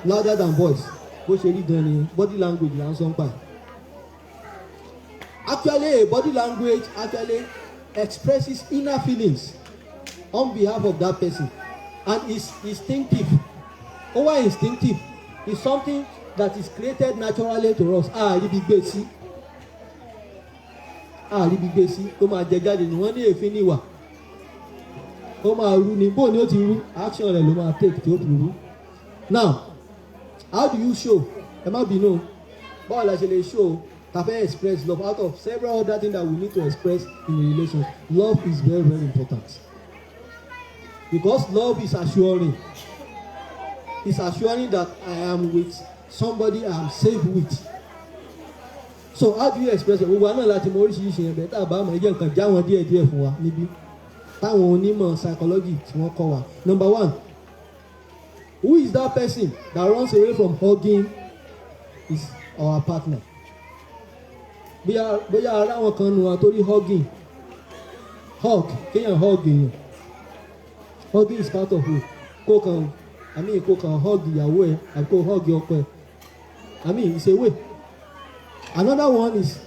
[SPEAKER 3] louder than voice. Bó ṣe rí gan ni body language là ń sọ ń pa ẹ̀. Actually, body language actually expresses inner feelings on behalf of that person and is instinctive. Over instinctive is something that is created naturally to us. Àríbi gbé sí tó máa jẹ jáde ni wọ́n ní èéfín níwà ó máa rú ni bó ni ó ti rú action rẹ̀ ló máa take tí ó fi rú. Now how do you show? Ẹ má bínú báwo la ṣe lè show ta fẹ́ express love out of several other things that we need to express in a relationship. Love is very, very important because love is assuring. It's assuring that I am with somebody I am safe with. So how do you express it? Gbogbo àná láti mọ oríṣiríṣi yẹn bẹ́ẹ̀ tá a bá mọ̀ ẹ jẹ́ nǹkan já wọn díẹ̀ fún wa níbí táwọn onímọ̀ psychology tí wọ́n kọ́ wa. Number one, who is that person that runs away from hugging is our partner. Bóyá ara wọn kan nu wa torí hugging kéèyàn hug èèyàn hugging is part of it. Kó kàn hug ìyàwó ẹ àbí kó hug ọkọ ẹ. It's a way. Another one is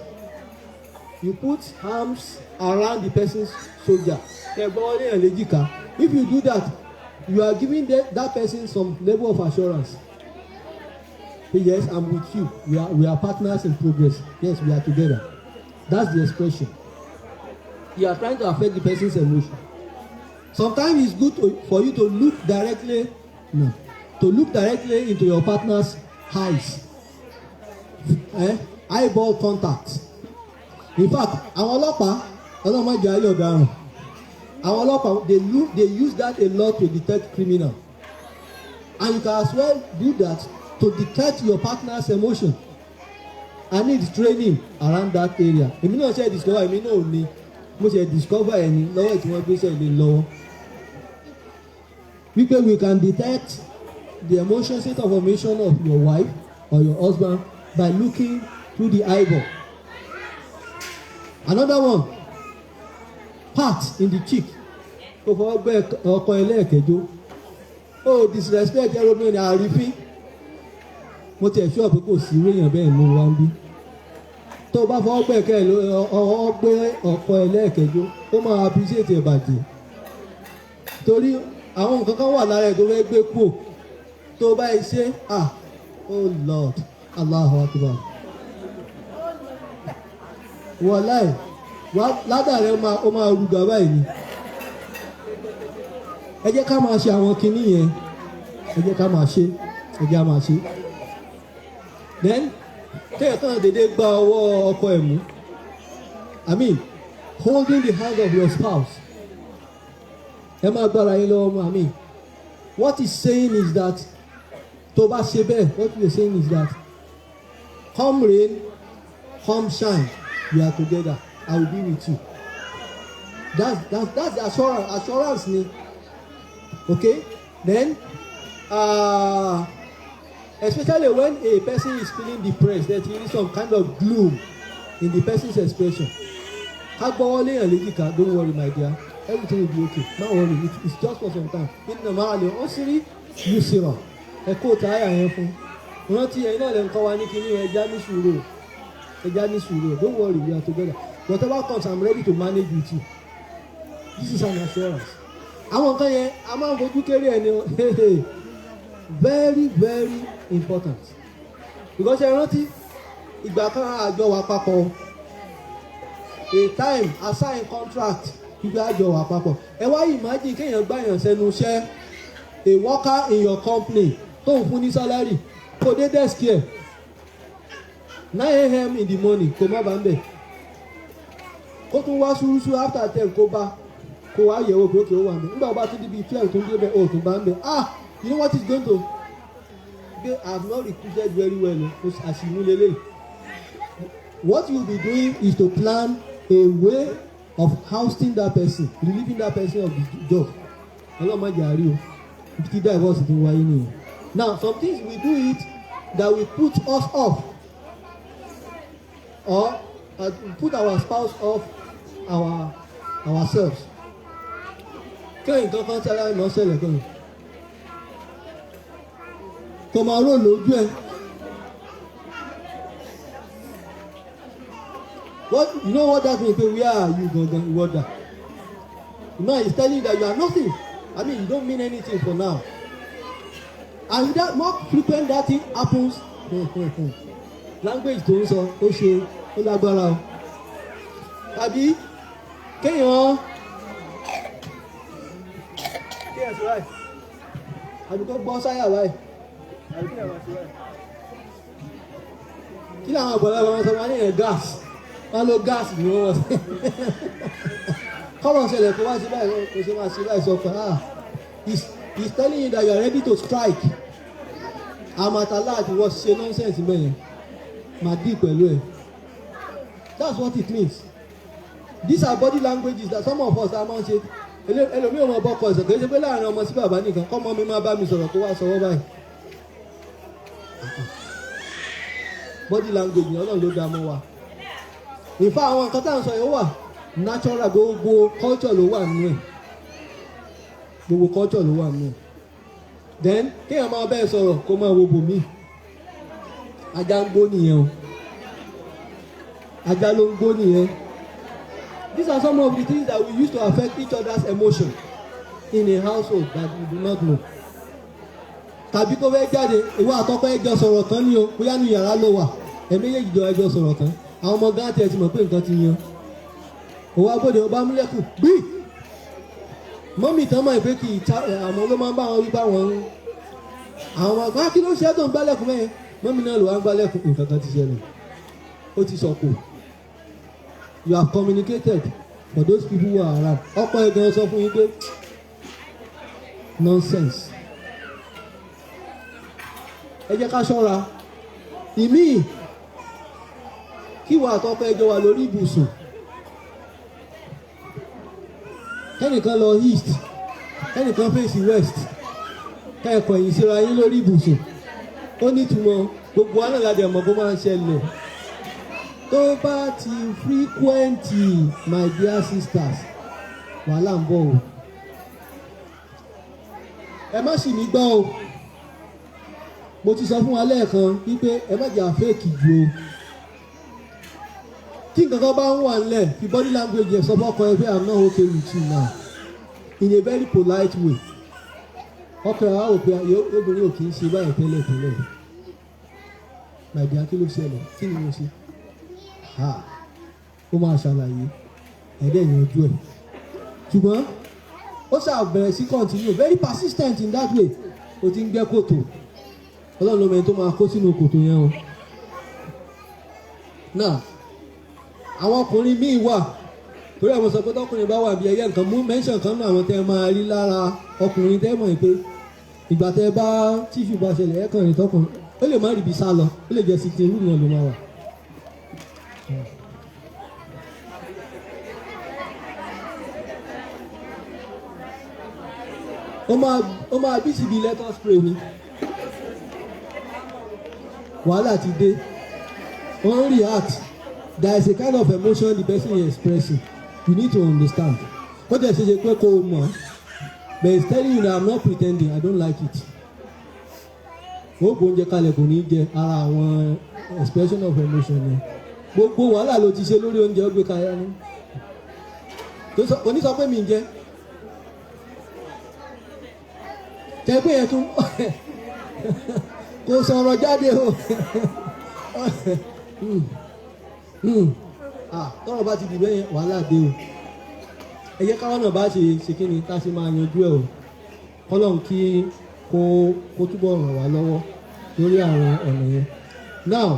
[SPEAKER 3] you put arms around the person's shoulder. If you do that, you are giving that person some level of assurance. Yes, I'm with you. We are partners in progress. Yes, we are together. That's the expression. You are trying to affect the person's emotion. Sometimes it's good for you to look directly into your partner's eyes. Eyeball contact. In fact, àwọn ọlọ́pàá ọlọ́mọdé ayé ọ̀daràn àwọn ọlọ́pàá they use that a lot to detect criminal, and you can as well do that to detect your partner's emotion. I need training around that area. Èmi náà ṣe discover èmi náà ò ní mo ṣe discover ẹni lọ́wọ́ tí wọ́n gbé sẹ́yìn lọ́wọ́ wípé we can detect the emotion state of emotion of your wife or your husband by looking through the eyeball. Another one, pat in the cheek. Kò fọwọ́ gbé ọkọ ẹlẹ́ẹ̀kẹjọ. Oh, disrespect ẹlòmíràn àrífín. Mo tiẹ̀ ṣọ́ pé kò sí réèyàn bẹ́ẹ̀ ló wá ń bí. Tó o bá fọwọ́ gbé ọkọ ẹlẹ́ẹ̀kẹjọ, ó máa appreciate ìbàjẹ́. Torí àwọn nǹkan kan wà lára ẹ̀ tó fẹ́ gbé kúrò. Tó o bá ṣe oh Lord, Allahu Akbar. Wàláì ládàrẹ́ ó máa rúgà báyìí ni. Ẹ jẹ́ ká máa ṣe àwọn kinní yẹn, ẹ jẹ́ ká máa ṣe, ẹ jẹ́ ká máa ṣe. Then kéèyàn kan dédé gba ọwọ́ ọkọ ẹ̀ mú. I mean, holding the hand of your spouse. Ẹ máa gbára yín lọ́wọ́ mú. I mean, what he's saying is that tó bá ṣe bẹ́ẹ̀, what he's saying is that come rain, come shine, we are together. I will be with you. That's the assurance ni. Okay? Then, especially when a person is feeling depressed, there is some kind of gloom in the person's expression. Don't worry, my dear. Everything will be okay. Don't worry. It's just for some time. Normally, also, you see, ẹ kó táyà yẹn fún. Rántí ẹ̀yin náà lè ń kọ́ wa ní kíní ẹja ní sùúrù. Ẹja ní sùúrù. Don't worry, we are together. Whatever comes, I'm ready to manage with you. This is an assurance. Àwọn nǹkan yẹn a máa ń fojú kéré ẹni very very important. Because ẹ rántí ìgbà kan àjọ wà papọ̀, a time assign contract ìgbà àjọ wà papọ̀. Ẹ wá imagine kéèyàn gbàyàn sẹ́nu iṣẹ́, a worker in your company tó ń fún ní salary kò dé desk ẹ̀ 9 a.m. in the morning kò má bàa ń bẹ̀. Kó tún wá ṣúrúṣú after 10 kó bá kó wá yẹ̀wò pé òkè ó wà ń bẹ̀. Nígbà wo bá tún débi 12 tó ń dé bẹ̀ ó tún bá ń bẹ̀. You know what is going to be? I have not recruited very well. Àṣìmúlélẹ̀. What you will be doing is to plan a way of housing that person, relieving that person of the job. Ọlọ́mọdé àárí o. Ìdí divorce ti wáyé nìyẹn. Now some things we do it that will put us off or put our spouse off ourselves. Kẹ́hìn kankan tí aláìní náà ṣẹlẹ̀ kan. Kò máa rò lójú ẹ̀. You know what that means? Where are you gangan? Ìwọ́dà. The man is telling you that you are nothing. I mean, you don't mean anything for now. And that more frequent that thing happens. Language tó ń sọ ó ṣe ó lágbára o. Tàbí kéèyàn sí wáyé. Àbí kó gbọ́ sáyà wáyé. Àbí kéèyàn wá sí wáyé. Kí làwọn àgbàlagbà wọn sọ wọn ní ẹ̀ gas? Wọ́n lo gas ni wọ́n wọ̀ sí. Kọ́mọ̀ ṣẹlẹ̀ kó wá sí báyìí kó ṣe máa ṣe báyìí sọ fún he's telling you that you are ready to strike. Àmàtàlá àti wọ́n ṣe nonsense bẹ́yẹn. Màá dì pẹ̀lú ẹ̀. That's what it means. These are body languages that some of us are máa ń ṣe. Ẹlòmíì ọmọ bọ́kọ ẹ̀sẹ̀ kì í ṣe pé láàrin ọmọ sí bàbá nìkan kọ́mọ mi máa bá mi sọ̀rọ̀ tó wá sọ̀rọ̀ báyìí. Body language ni Ọlọ́run ló dá mọ́ wa. In fact àwọn nǹkan tá à ń sọ yẹn wà natural, gbogbo culture ló wà nínú ẹ̀. Gbogbo culture ló wà nínú ẹ̀. Then kéèyàn máa bẹ́ẹ̀ sọ̀rọ̀ kó máa wo bòmíì. Ajá ń gbó nìyẹn o. Ajá ló ń gbó nìyẹn. These are some of the things that we use to affect each other's emotion in a household that we do not know. Tàbí kó fẹ́ jáde ìwọ àtọ́kọ́ ẹjọ́ sọ̀rọ̀ kan ní o bóyá ní yàrá ló wà ẹ̀mẹ́yẹ̀jì jọ ẹjọ́ sọ̀rọ̀ kan àwọn ọmọ gáàtì ẹ̀ ti mọ̀ pé nǹkan ti yan. Òwò agbóde ọba múlẹ̀kùn gbí. Mọ́mì tán mọ̀ pé kì í ta àwọn ló máa ń bá wọn wí bá wọn. Àwọn ọmọ àgbà kí ló ṣe é tó ń gbálẹ̀kùn mẹ́yẹn. Mọ́mì náà ló wá ń gbálẹ̀kùn nǹkan kan ti ṣẹlẹ̀. Ó ti sọ̀kò. You have communicated for those people who are around. Ọ̀pọ̀ ẹ̀gbọ́n sọ fún yín pé nonsense. Ẹ jẹ́ ká ṣọ́ra. Ìmíì kí wà àtọ́kọ ẹjọ́ wà lórí ibùsùn. Kẹ́nìkan lọ east, kẹ́nìkan fèsì west. Kẹ́ẹ̀kọ́ ẹ̀yìn síra yín lórí ibùsùn. Ó nítumọ̀ gbogbo wa náà la dẹ̀ mọ̀ bó máa ń ṣẹlẹ̀. Tó bá ti frequent my dear sisters wàhálà ń bọ̀ o. Ẹ má sì mí gbọ́ o. Mo ti sọ fún wa lẹ́ẹ̀kan wípé ẹ má jẹ́ àfẹ́ẹ̀kì jù o. Tí nǹkan kan bá ń wà nílẹ̀ fi body language ẹ̀ sọ fọ́kọ ẹ pé I'm not okay with you now in a very polite way. Ọkọ ẹ̀ wá wò pé obìnrin ò kì í ṣe báyìí tẹ́lẹ̀ tẹ́lẹ̀. my dear kí ló ṣẹlẹ̀ kí ni mo ṣe ó máa ṣàlàyé ẹ̀dẹ̀ yanjú ẹ̀ ṣùgbọ́n ó ṣàbẹ̀rẹ̀ sí continue very persistent in that way ó ti ń gbẹ́ kòtò ọlọ́run ló mẹ́rin tó máa kó sínú kòtò yẹn o náà àwọn ọkùnrin míì wà torí àwọn sọ pé tọkùnrin bá wà bí ẹyẹ nǹkan mú mention kan náà àwọn tẹ́ máa rí lára ọkùnrin tẹ́ mọ̀ pé ìgbà tẹ́ bá tíṣù bá ṣẹlẹ̀ ẹ̀ kàn rí tọkùnrin ó lè má rí ibi sá lọ ó lè jẹ́ sitting room náà ló máa wà. ó máa bí síbi let us pray ni wàhálà ti dé wọ́n react there is a kind of emotion the person is expressing you need to understand ó jẹ́ ṣe pé kó o mọ̀ but it's telling you that I'm not pretending I don't like it ó kò oúnjẹ kalẹ̀ kò ní jẹ ara àwọn expression of emotion yẹn gbogbo wàhálà ló ti ṣe lórí oúnjẹ ó gbé kalẹ̀ ní onísọ pé mi ń jẹ tẹ pé yẹn tún kò sọ̀rọ̀ jáde o tọ́rọ̀ bá ti dìbẹ́ yẹn wàhálà dé o ẹ jẹ́ káwọn náà bá ṣe kí ni tá a ṣe máa yanjú ẹ̀ o kọ́lọ́n kí kó túbọ̀ ràn wá lọ́wọ́ lórí àwọn ọ̀nà yẹn now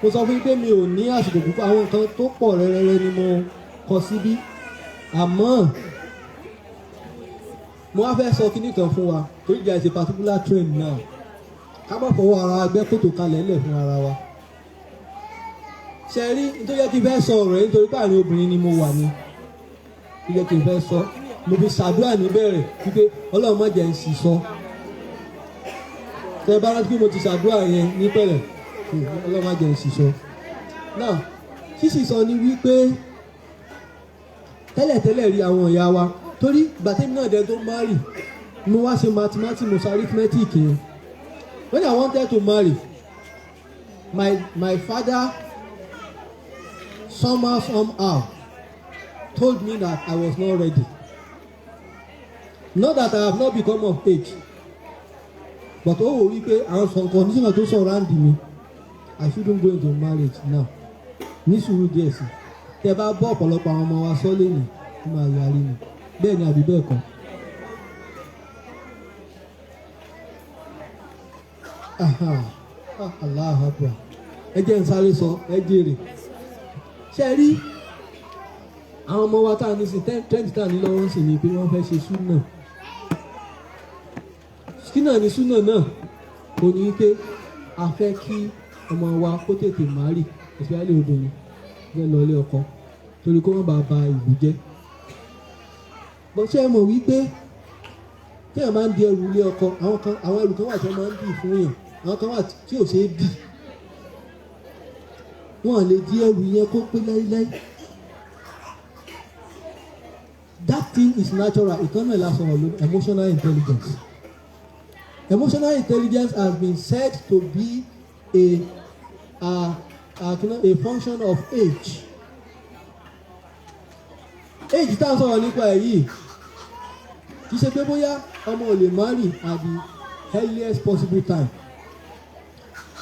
[SPEAKER 3] mo sọ fún yín pé mi ò ní àsìkò púpọ̀ àwọn nǹkan tó pọ̀ rẹ́rẹ́rẹ́ ni mo kọ síbí àmọ́ mo wá fẹ́ sọ kíní kan fún wa torí there is a particular trend now ká má fọwọ́ ara gbẹ́ kòtò kalẹ̀ ńlẹ̀ fún ara wa ṣe rí nítorí yẹ kí n fẹ́ sọ ọ̀rọ̀ yẹn nítorí pé àárín obìnrin ni mo wà ní yẹ kí n fẹ́ sọ mo fi ṣàdúrà níbẹ̀rẹ̀ wípé ọlọ́run má jẹ́ n sì sọ tẹ bá rántí pé mo ti ṣàdúrà yẹn ní pẹ̀lẹ́ ọlọ́run má jẹ́ n sì sọ náà sísì sọ ni wípé tẹ́lẹ̀tẹ́lẹ̀ rí àwọn ìyá wa torí gbàtẹ́mi náà dẹ́n tó marry mo wá ṣe mathematics mo ṣe arithmetic yẹn when I wanted to marry my father somehow told me that I was not ready not that I have not become of age but ó wò wípé àwọn some conditions tó surround me I shouldn't go into marriage now ní sùúrù díẹ̀ sí tẹ bá bọ́ ọ̀pọ̀lọpọ̀ àwọn ọmọ wa sọ́lé ni ó máa yarí ni bẹ́ẹ̀ ni àbí bẹ́ẹ̀ kọ́ Allahu Akbar ẹ jẹ́ n sáré sọ ẹ jèrè ṣe rí àwọn ọmọ wa tá a ní sí tẹ́ǹtì tá a ní lọ́wọ́ sí ni pé wọ́n fẹ́ ṣe súnà súnà ní súnà náà kò ní pé a fẹ́ kí ọmọ wa kó tètè márì especially obìnrin fẹ́ lọ ilé ọkọ torí kó má bàa ba ìlú jẹ́ bó ṣe mọ̀ wípé téèyàn máa ń di ẹrù ilé ọkọ àwọn ẹrù kan wà tí wọ́n máa ń dì fún yàn àwọn kan wà tí ò ṣeé dì wọ́n lè di ẹrù yẹn kó pé láíláí that thing is natural ìkànnì lásán ọ̀lọ́ emotional intelligence emotional intelligence has been said to be a function of age tá a sọ̀rọ̀ nípa ẹ̀ yìí kì í ṣe pé bóyá ọmọ ò lè marry at the earliest possible time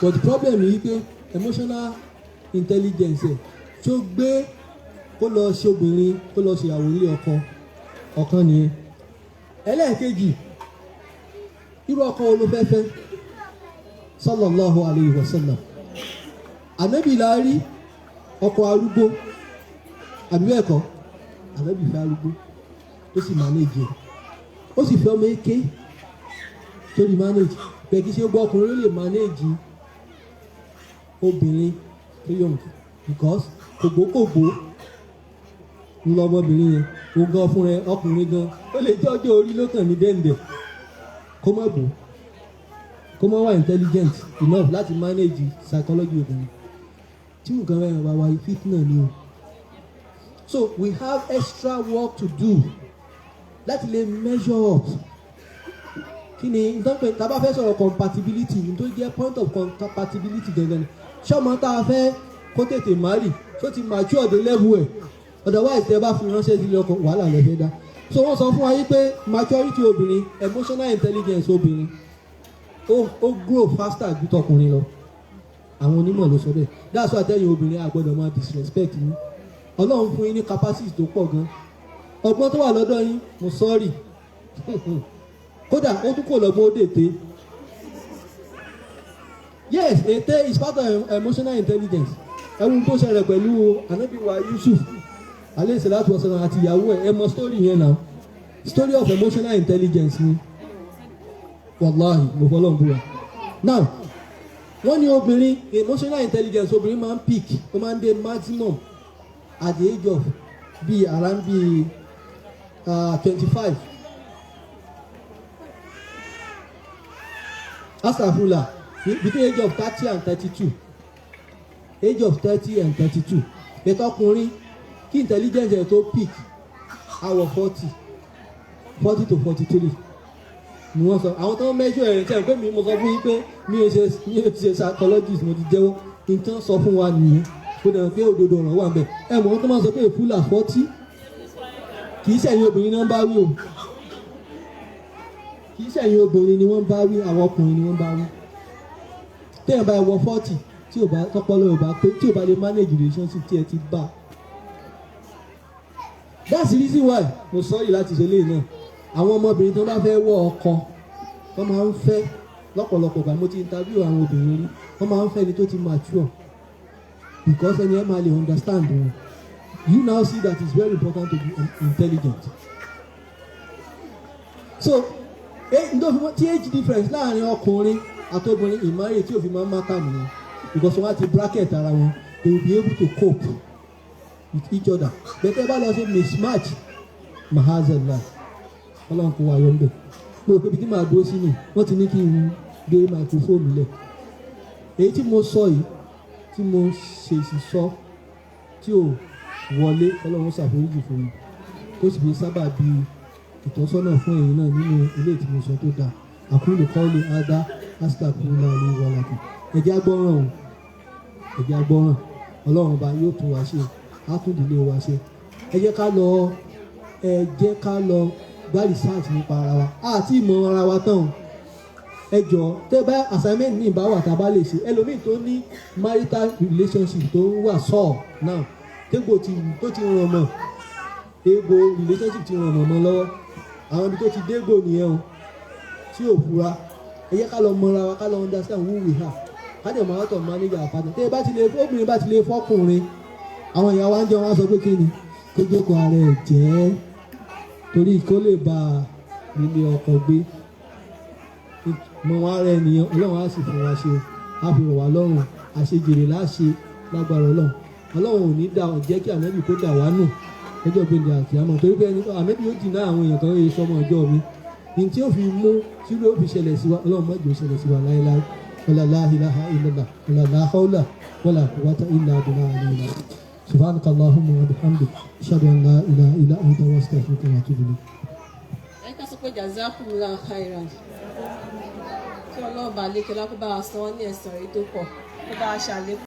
[SPEAKER 3] but the problem yìí pé emotional intelligence ẹ̀ tó gbé kó lọ ṣe obìnrin kó lọ ṣe ìyàwó ilé ọkọ ọ̀kan nìyẹn ẹlẹ́ẹ̀kejì irú ọkọ wo ló fẹ́ fẹ́ sallallahu alayhi wa sallam ànábì la rí ọkọ arúgbó àbí bẹ́ẹ̀ kọ́ ànábì fẹ́ arúgbó tó sì manage ó sì fẹ́ ọmọ eke tó di manage bẹ́ẹ̀ kí ṣe gbọ́ ọkùnrin ló lè manage obìnrin tó young because kògbókògbó ń lọ ọmọbìnrin yẹn òun gan fún rẹ ọkùnrin gan ó lè jẹ́ ọjọ́ orí ló kàn ní dẹ́ǹdẹ̀ kó má bò kó má wà intelligent enough láti manage psychology obìnrin tí nǹkan rẹ̀ wá wáyé fitna ni o so we have extra work to do láti lè measure up kí ni ìtọ́pẹ́ tá a bá fẹ́ sọ̀rọ̀ compatibility ní tó jẹ́ point of compatibility gangan ni ṣé ọmọ tá a fẹ́ kó tètè marry tó ti mature the level ẹ̀ otherwise tẹ́ bá fi ránṣẹ́ sílé ọkọ wàhálà lè fẹ́ dá so wọ́n sọ fún wa yí pé maturity obìnrin emotional intelligence obìnrin ó grow faster ju tọkùnrin lọ àwọn onímọ̀ ló sọ bẹ́ẹ̀ that's why àtẹ̀yìn obìnrin àgbọ̀dọ̀ máa disrespect yín ọlọ́run fún yín ní capacity tó pọ̀ gan ọgbọ́n tó wà lọ́dọ̀ yín mo sorry kódà ó tún kò lọ́gbọ́n ó dètè yes ètè is part of emotional intelligence ẹ̀wọ̀n tó ṣẹlẹ̀ pẹ̀lú Ànábì wa Yusuf alayhi salatu wa salam àti ìyàwó ẹ̀ mọ story yẹn náà story of emotional intelligence ni wàláhì mo fọlọ́ ń búra now wọ́n ní obìnrin emotional intelligence obìnrin máa ń peak ó máa ń dé maximum at the age of bíi around bíi 25 astagfirullah between age of 30 and 32 age of 30 and 32 ètò ọkùnrin kí intelligence ẹ̀ tó peak àwọ̀ 40 to 43 ni wọ́n sọ àwọn tó ń mẹ́jọ ẹ̀rìn tí a ń pè mí mo sọ fún yín pé mi ò ṣe psychologist mo ti jẹ́wọ́ nǹkan sọ fún wa nìyẹn kó dẹ̀ pé òdodo ọ̀rọ̀ wà ń bẹ̀ ẹ̀ mọ̀ wọ́n tó máa sọ pé èfúlà 40 kì í ṣẹ̀yìn obìnrin náà ń bá wí o kì í ṣẹ̀yìn obìnrin ni wọ́n bá wí àwọn ọkùnrin ni wọ́n bá wí téèyàn bá wọ 40 tí ò bá tọpọlọ ò bá pé tí ò bá lè manage relationship tí ẹ ti bá that's the reason why mo sọ yìí láti ṣe léyìn náà àwọn ọmọbìnrin tó bá fẹ́ wọ ọkọ wọ́n máa ń fẹ́ lọ́pọ̀lọpọ̀ gbà mo ti interview àwọn obìnrin rí wọ́n máa ń fẹ́ ni tó ti mature because ẹni ẹ máa lè understand wọn you now see that it's very important to be intelligent so tí age difference láàrin ọkùnrin àtobìnrin ìmárè tí òfin máa ń máta nìyẹn because wọ́n á ti bracket ara wọn they will be able to cope with each other bẹ́ẹ̀ bá lọ sí mismatch mahazallah ọlọ́run kò wá yọ ńbẹ̀ mo rò pé bí tí màá dúró sí mi wọ́n ti ní kí n gbé microphone lẹ̀ èyí tí mo sọ yìí tí mo ṣèṣì sọ tí ò wọlé ọlọ́run ṣàforíjì fún mi kó sì fi sábà bí ìtọ́sọ́nà fún ẹ̀yin náà nínú ilé tí mo sọ tó dáa àkúlù kọ́ọ̀lù ádá astagfirullah ní wàlàkì ẹ̀jẹ̀ agbọ́ràn o ẹ̀jẹ̀ agbọ́ràn ọlọ́run ọba yóò tún wá ṣe á tún ìdílé wa ṣe ẹ jẹ́ ká lọ gba research nípa ara wa àti ìmọ̀ ara wa tán ẹ jọ tẹ́ bá assignment ní ìbáwà tá a bá lè ṣe ẹlòmíì tó ní marital relationship tó wà sọ́ọ̀ náà tégbò tó ti ràn mọ́ egbò relationship ti ràn mọ́ lọ́wọ́ àwọn ibi tó ti dégbò nìyẹn o tí ò fura ẹ jẹ́ ká lọ mọra wa ká lọ understand who we are ká dẹ̀ máa tọ̀ manage our partner tẹ́ bá ti lè obìnrin bá ti lè fọ́kùnrin àwọn ìyá wa ń jẹ wọn á sọ pé kí ni kó jókòó ara ẹ̀ jẹ́ torí kó lè ba ilé ọkọ gbé mọ wọn ara ènìyàn ọlọ́run á sì fún wa ṣe á fi rọ̀ wá lọ́rùn àṣejèrè láṣe lágbára ọlọ́run ò ní dá jẹ́ kí ànábì kó dà wá nù lọ́jọ́ gbèndé àti àmọ́ torí pé ànábì yóò dì náà àwọn èèyàn kan yóò sọmọ ọjọ́ mi ní tí ó fi mú tí ó fi ṣẹlẹ̀ sí wa ọlọ́run má jẹ́ ó ṣẹlẹ̀ sí wa láéláé wala la ilaha illallah wala la hawla wala quwwata illa billah subhanaka allahumma wa bihamdik ashhadu an la ilaha illa anta astaghfiruka wa atubu ilayk.
[SPEAKER 4] ẹ ká sọ pé jazakumullahu khairan kí ọlọ́run bá lè kí ọlọ́run bá wa san wọ́n ní ẹ̀san èyí tó pọ̀ kó bá a ṣàlékún.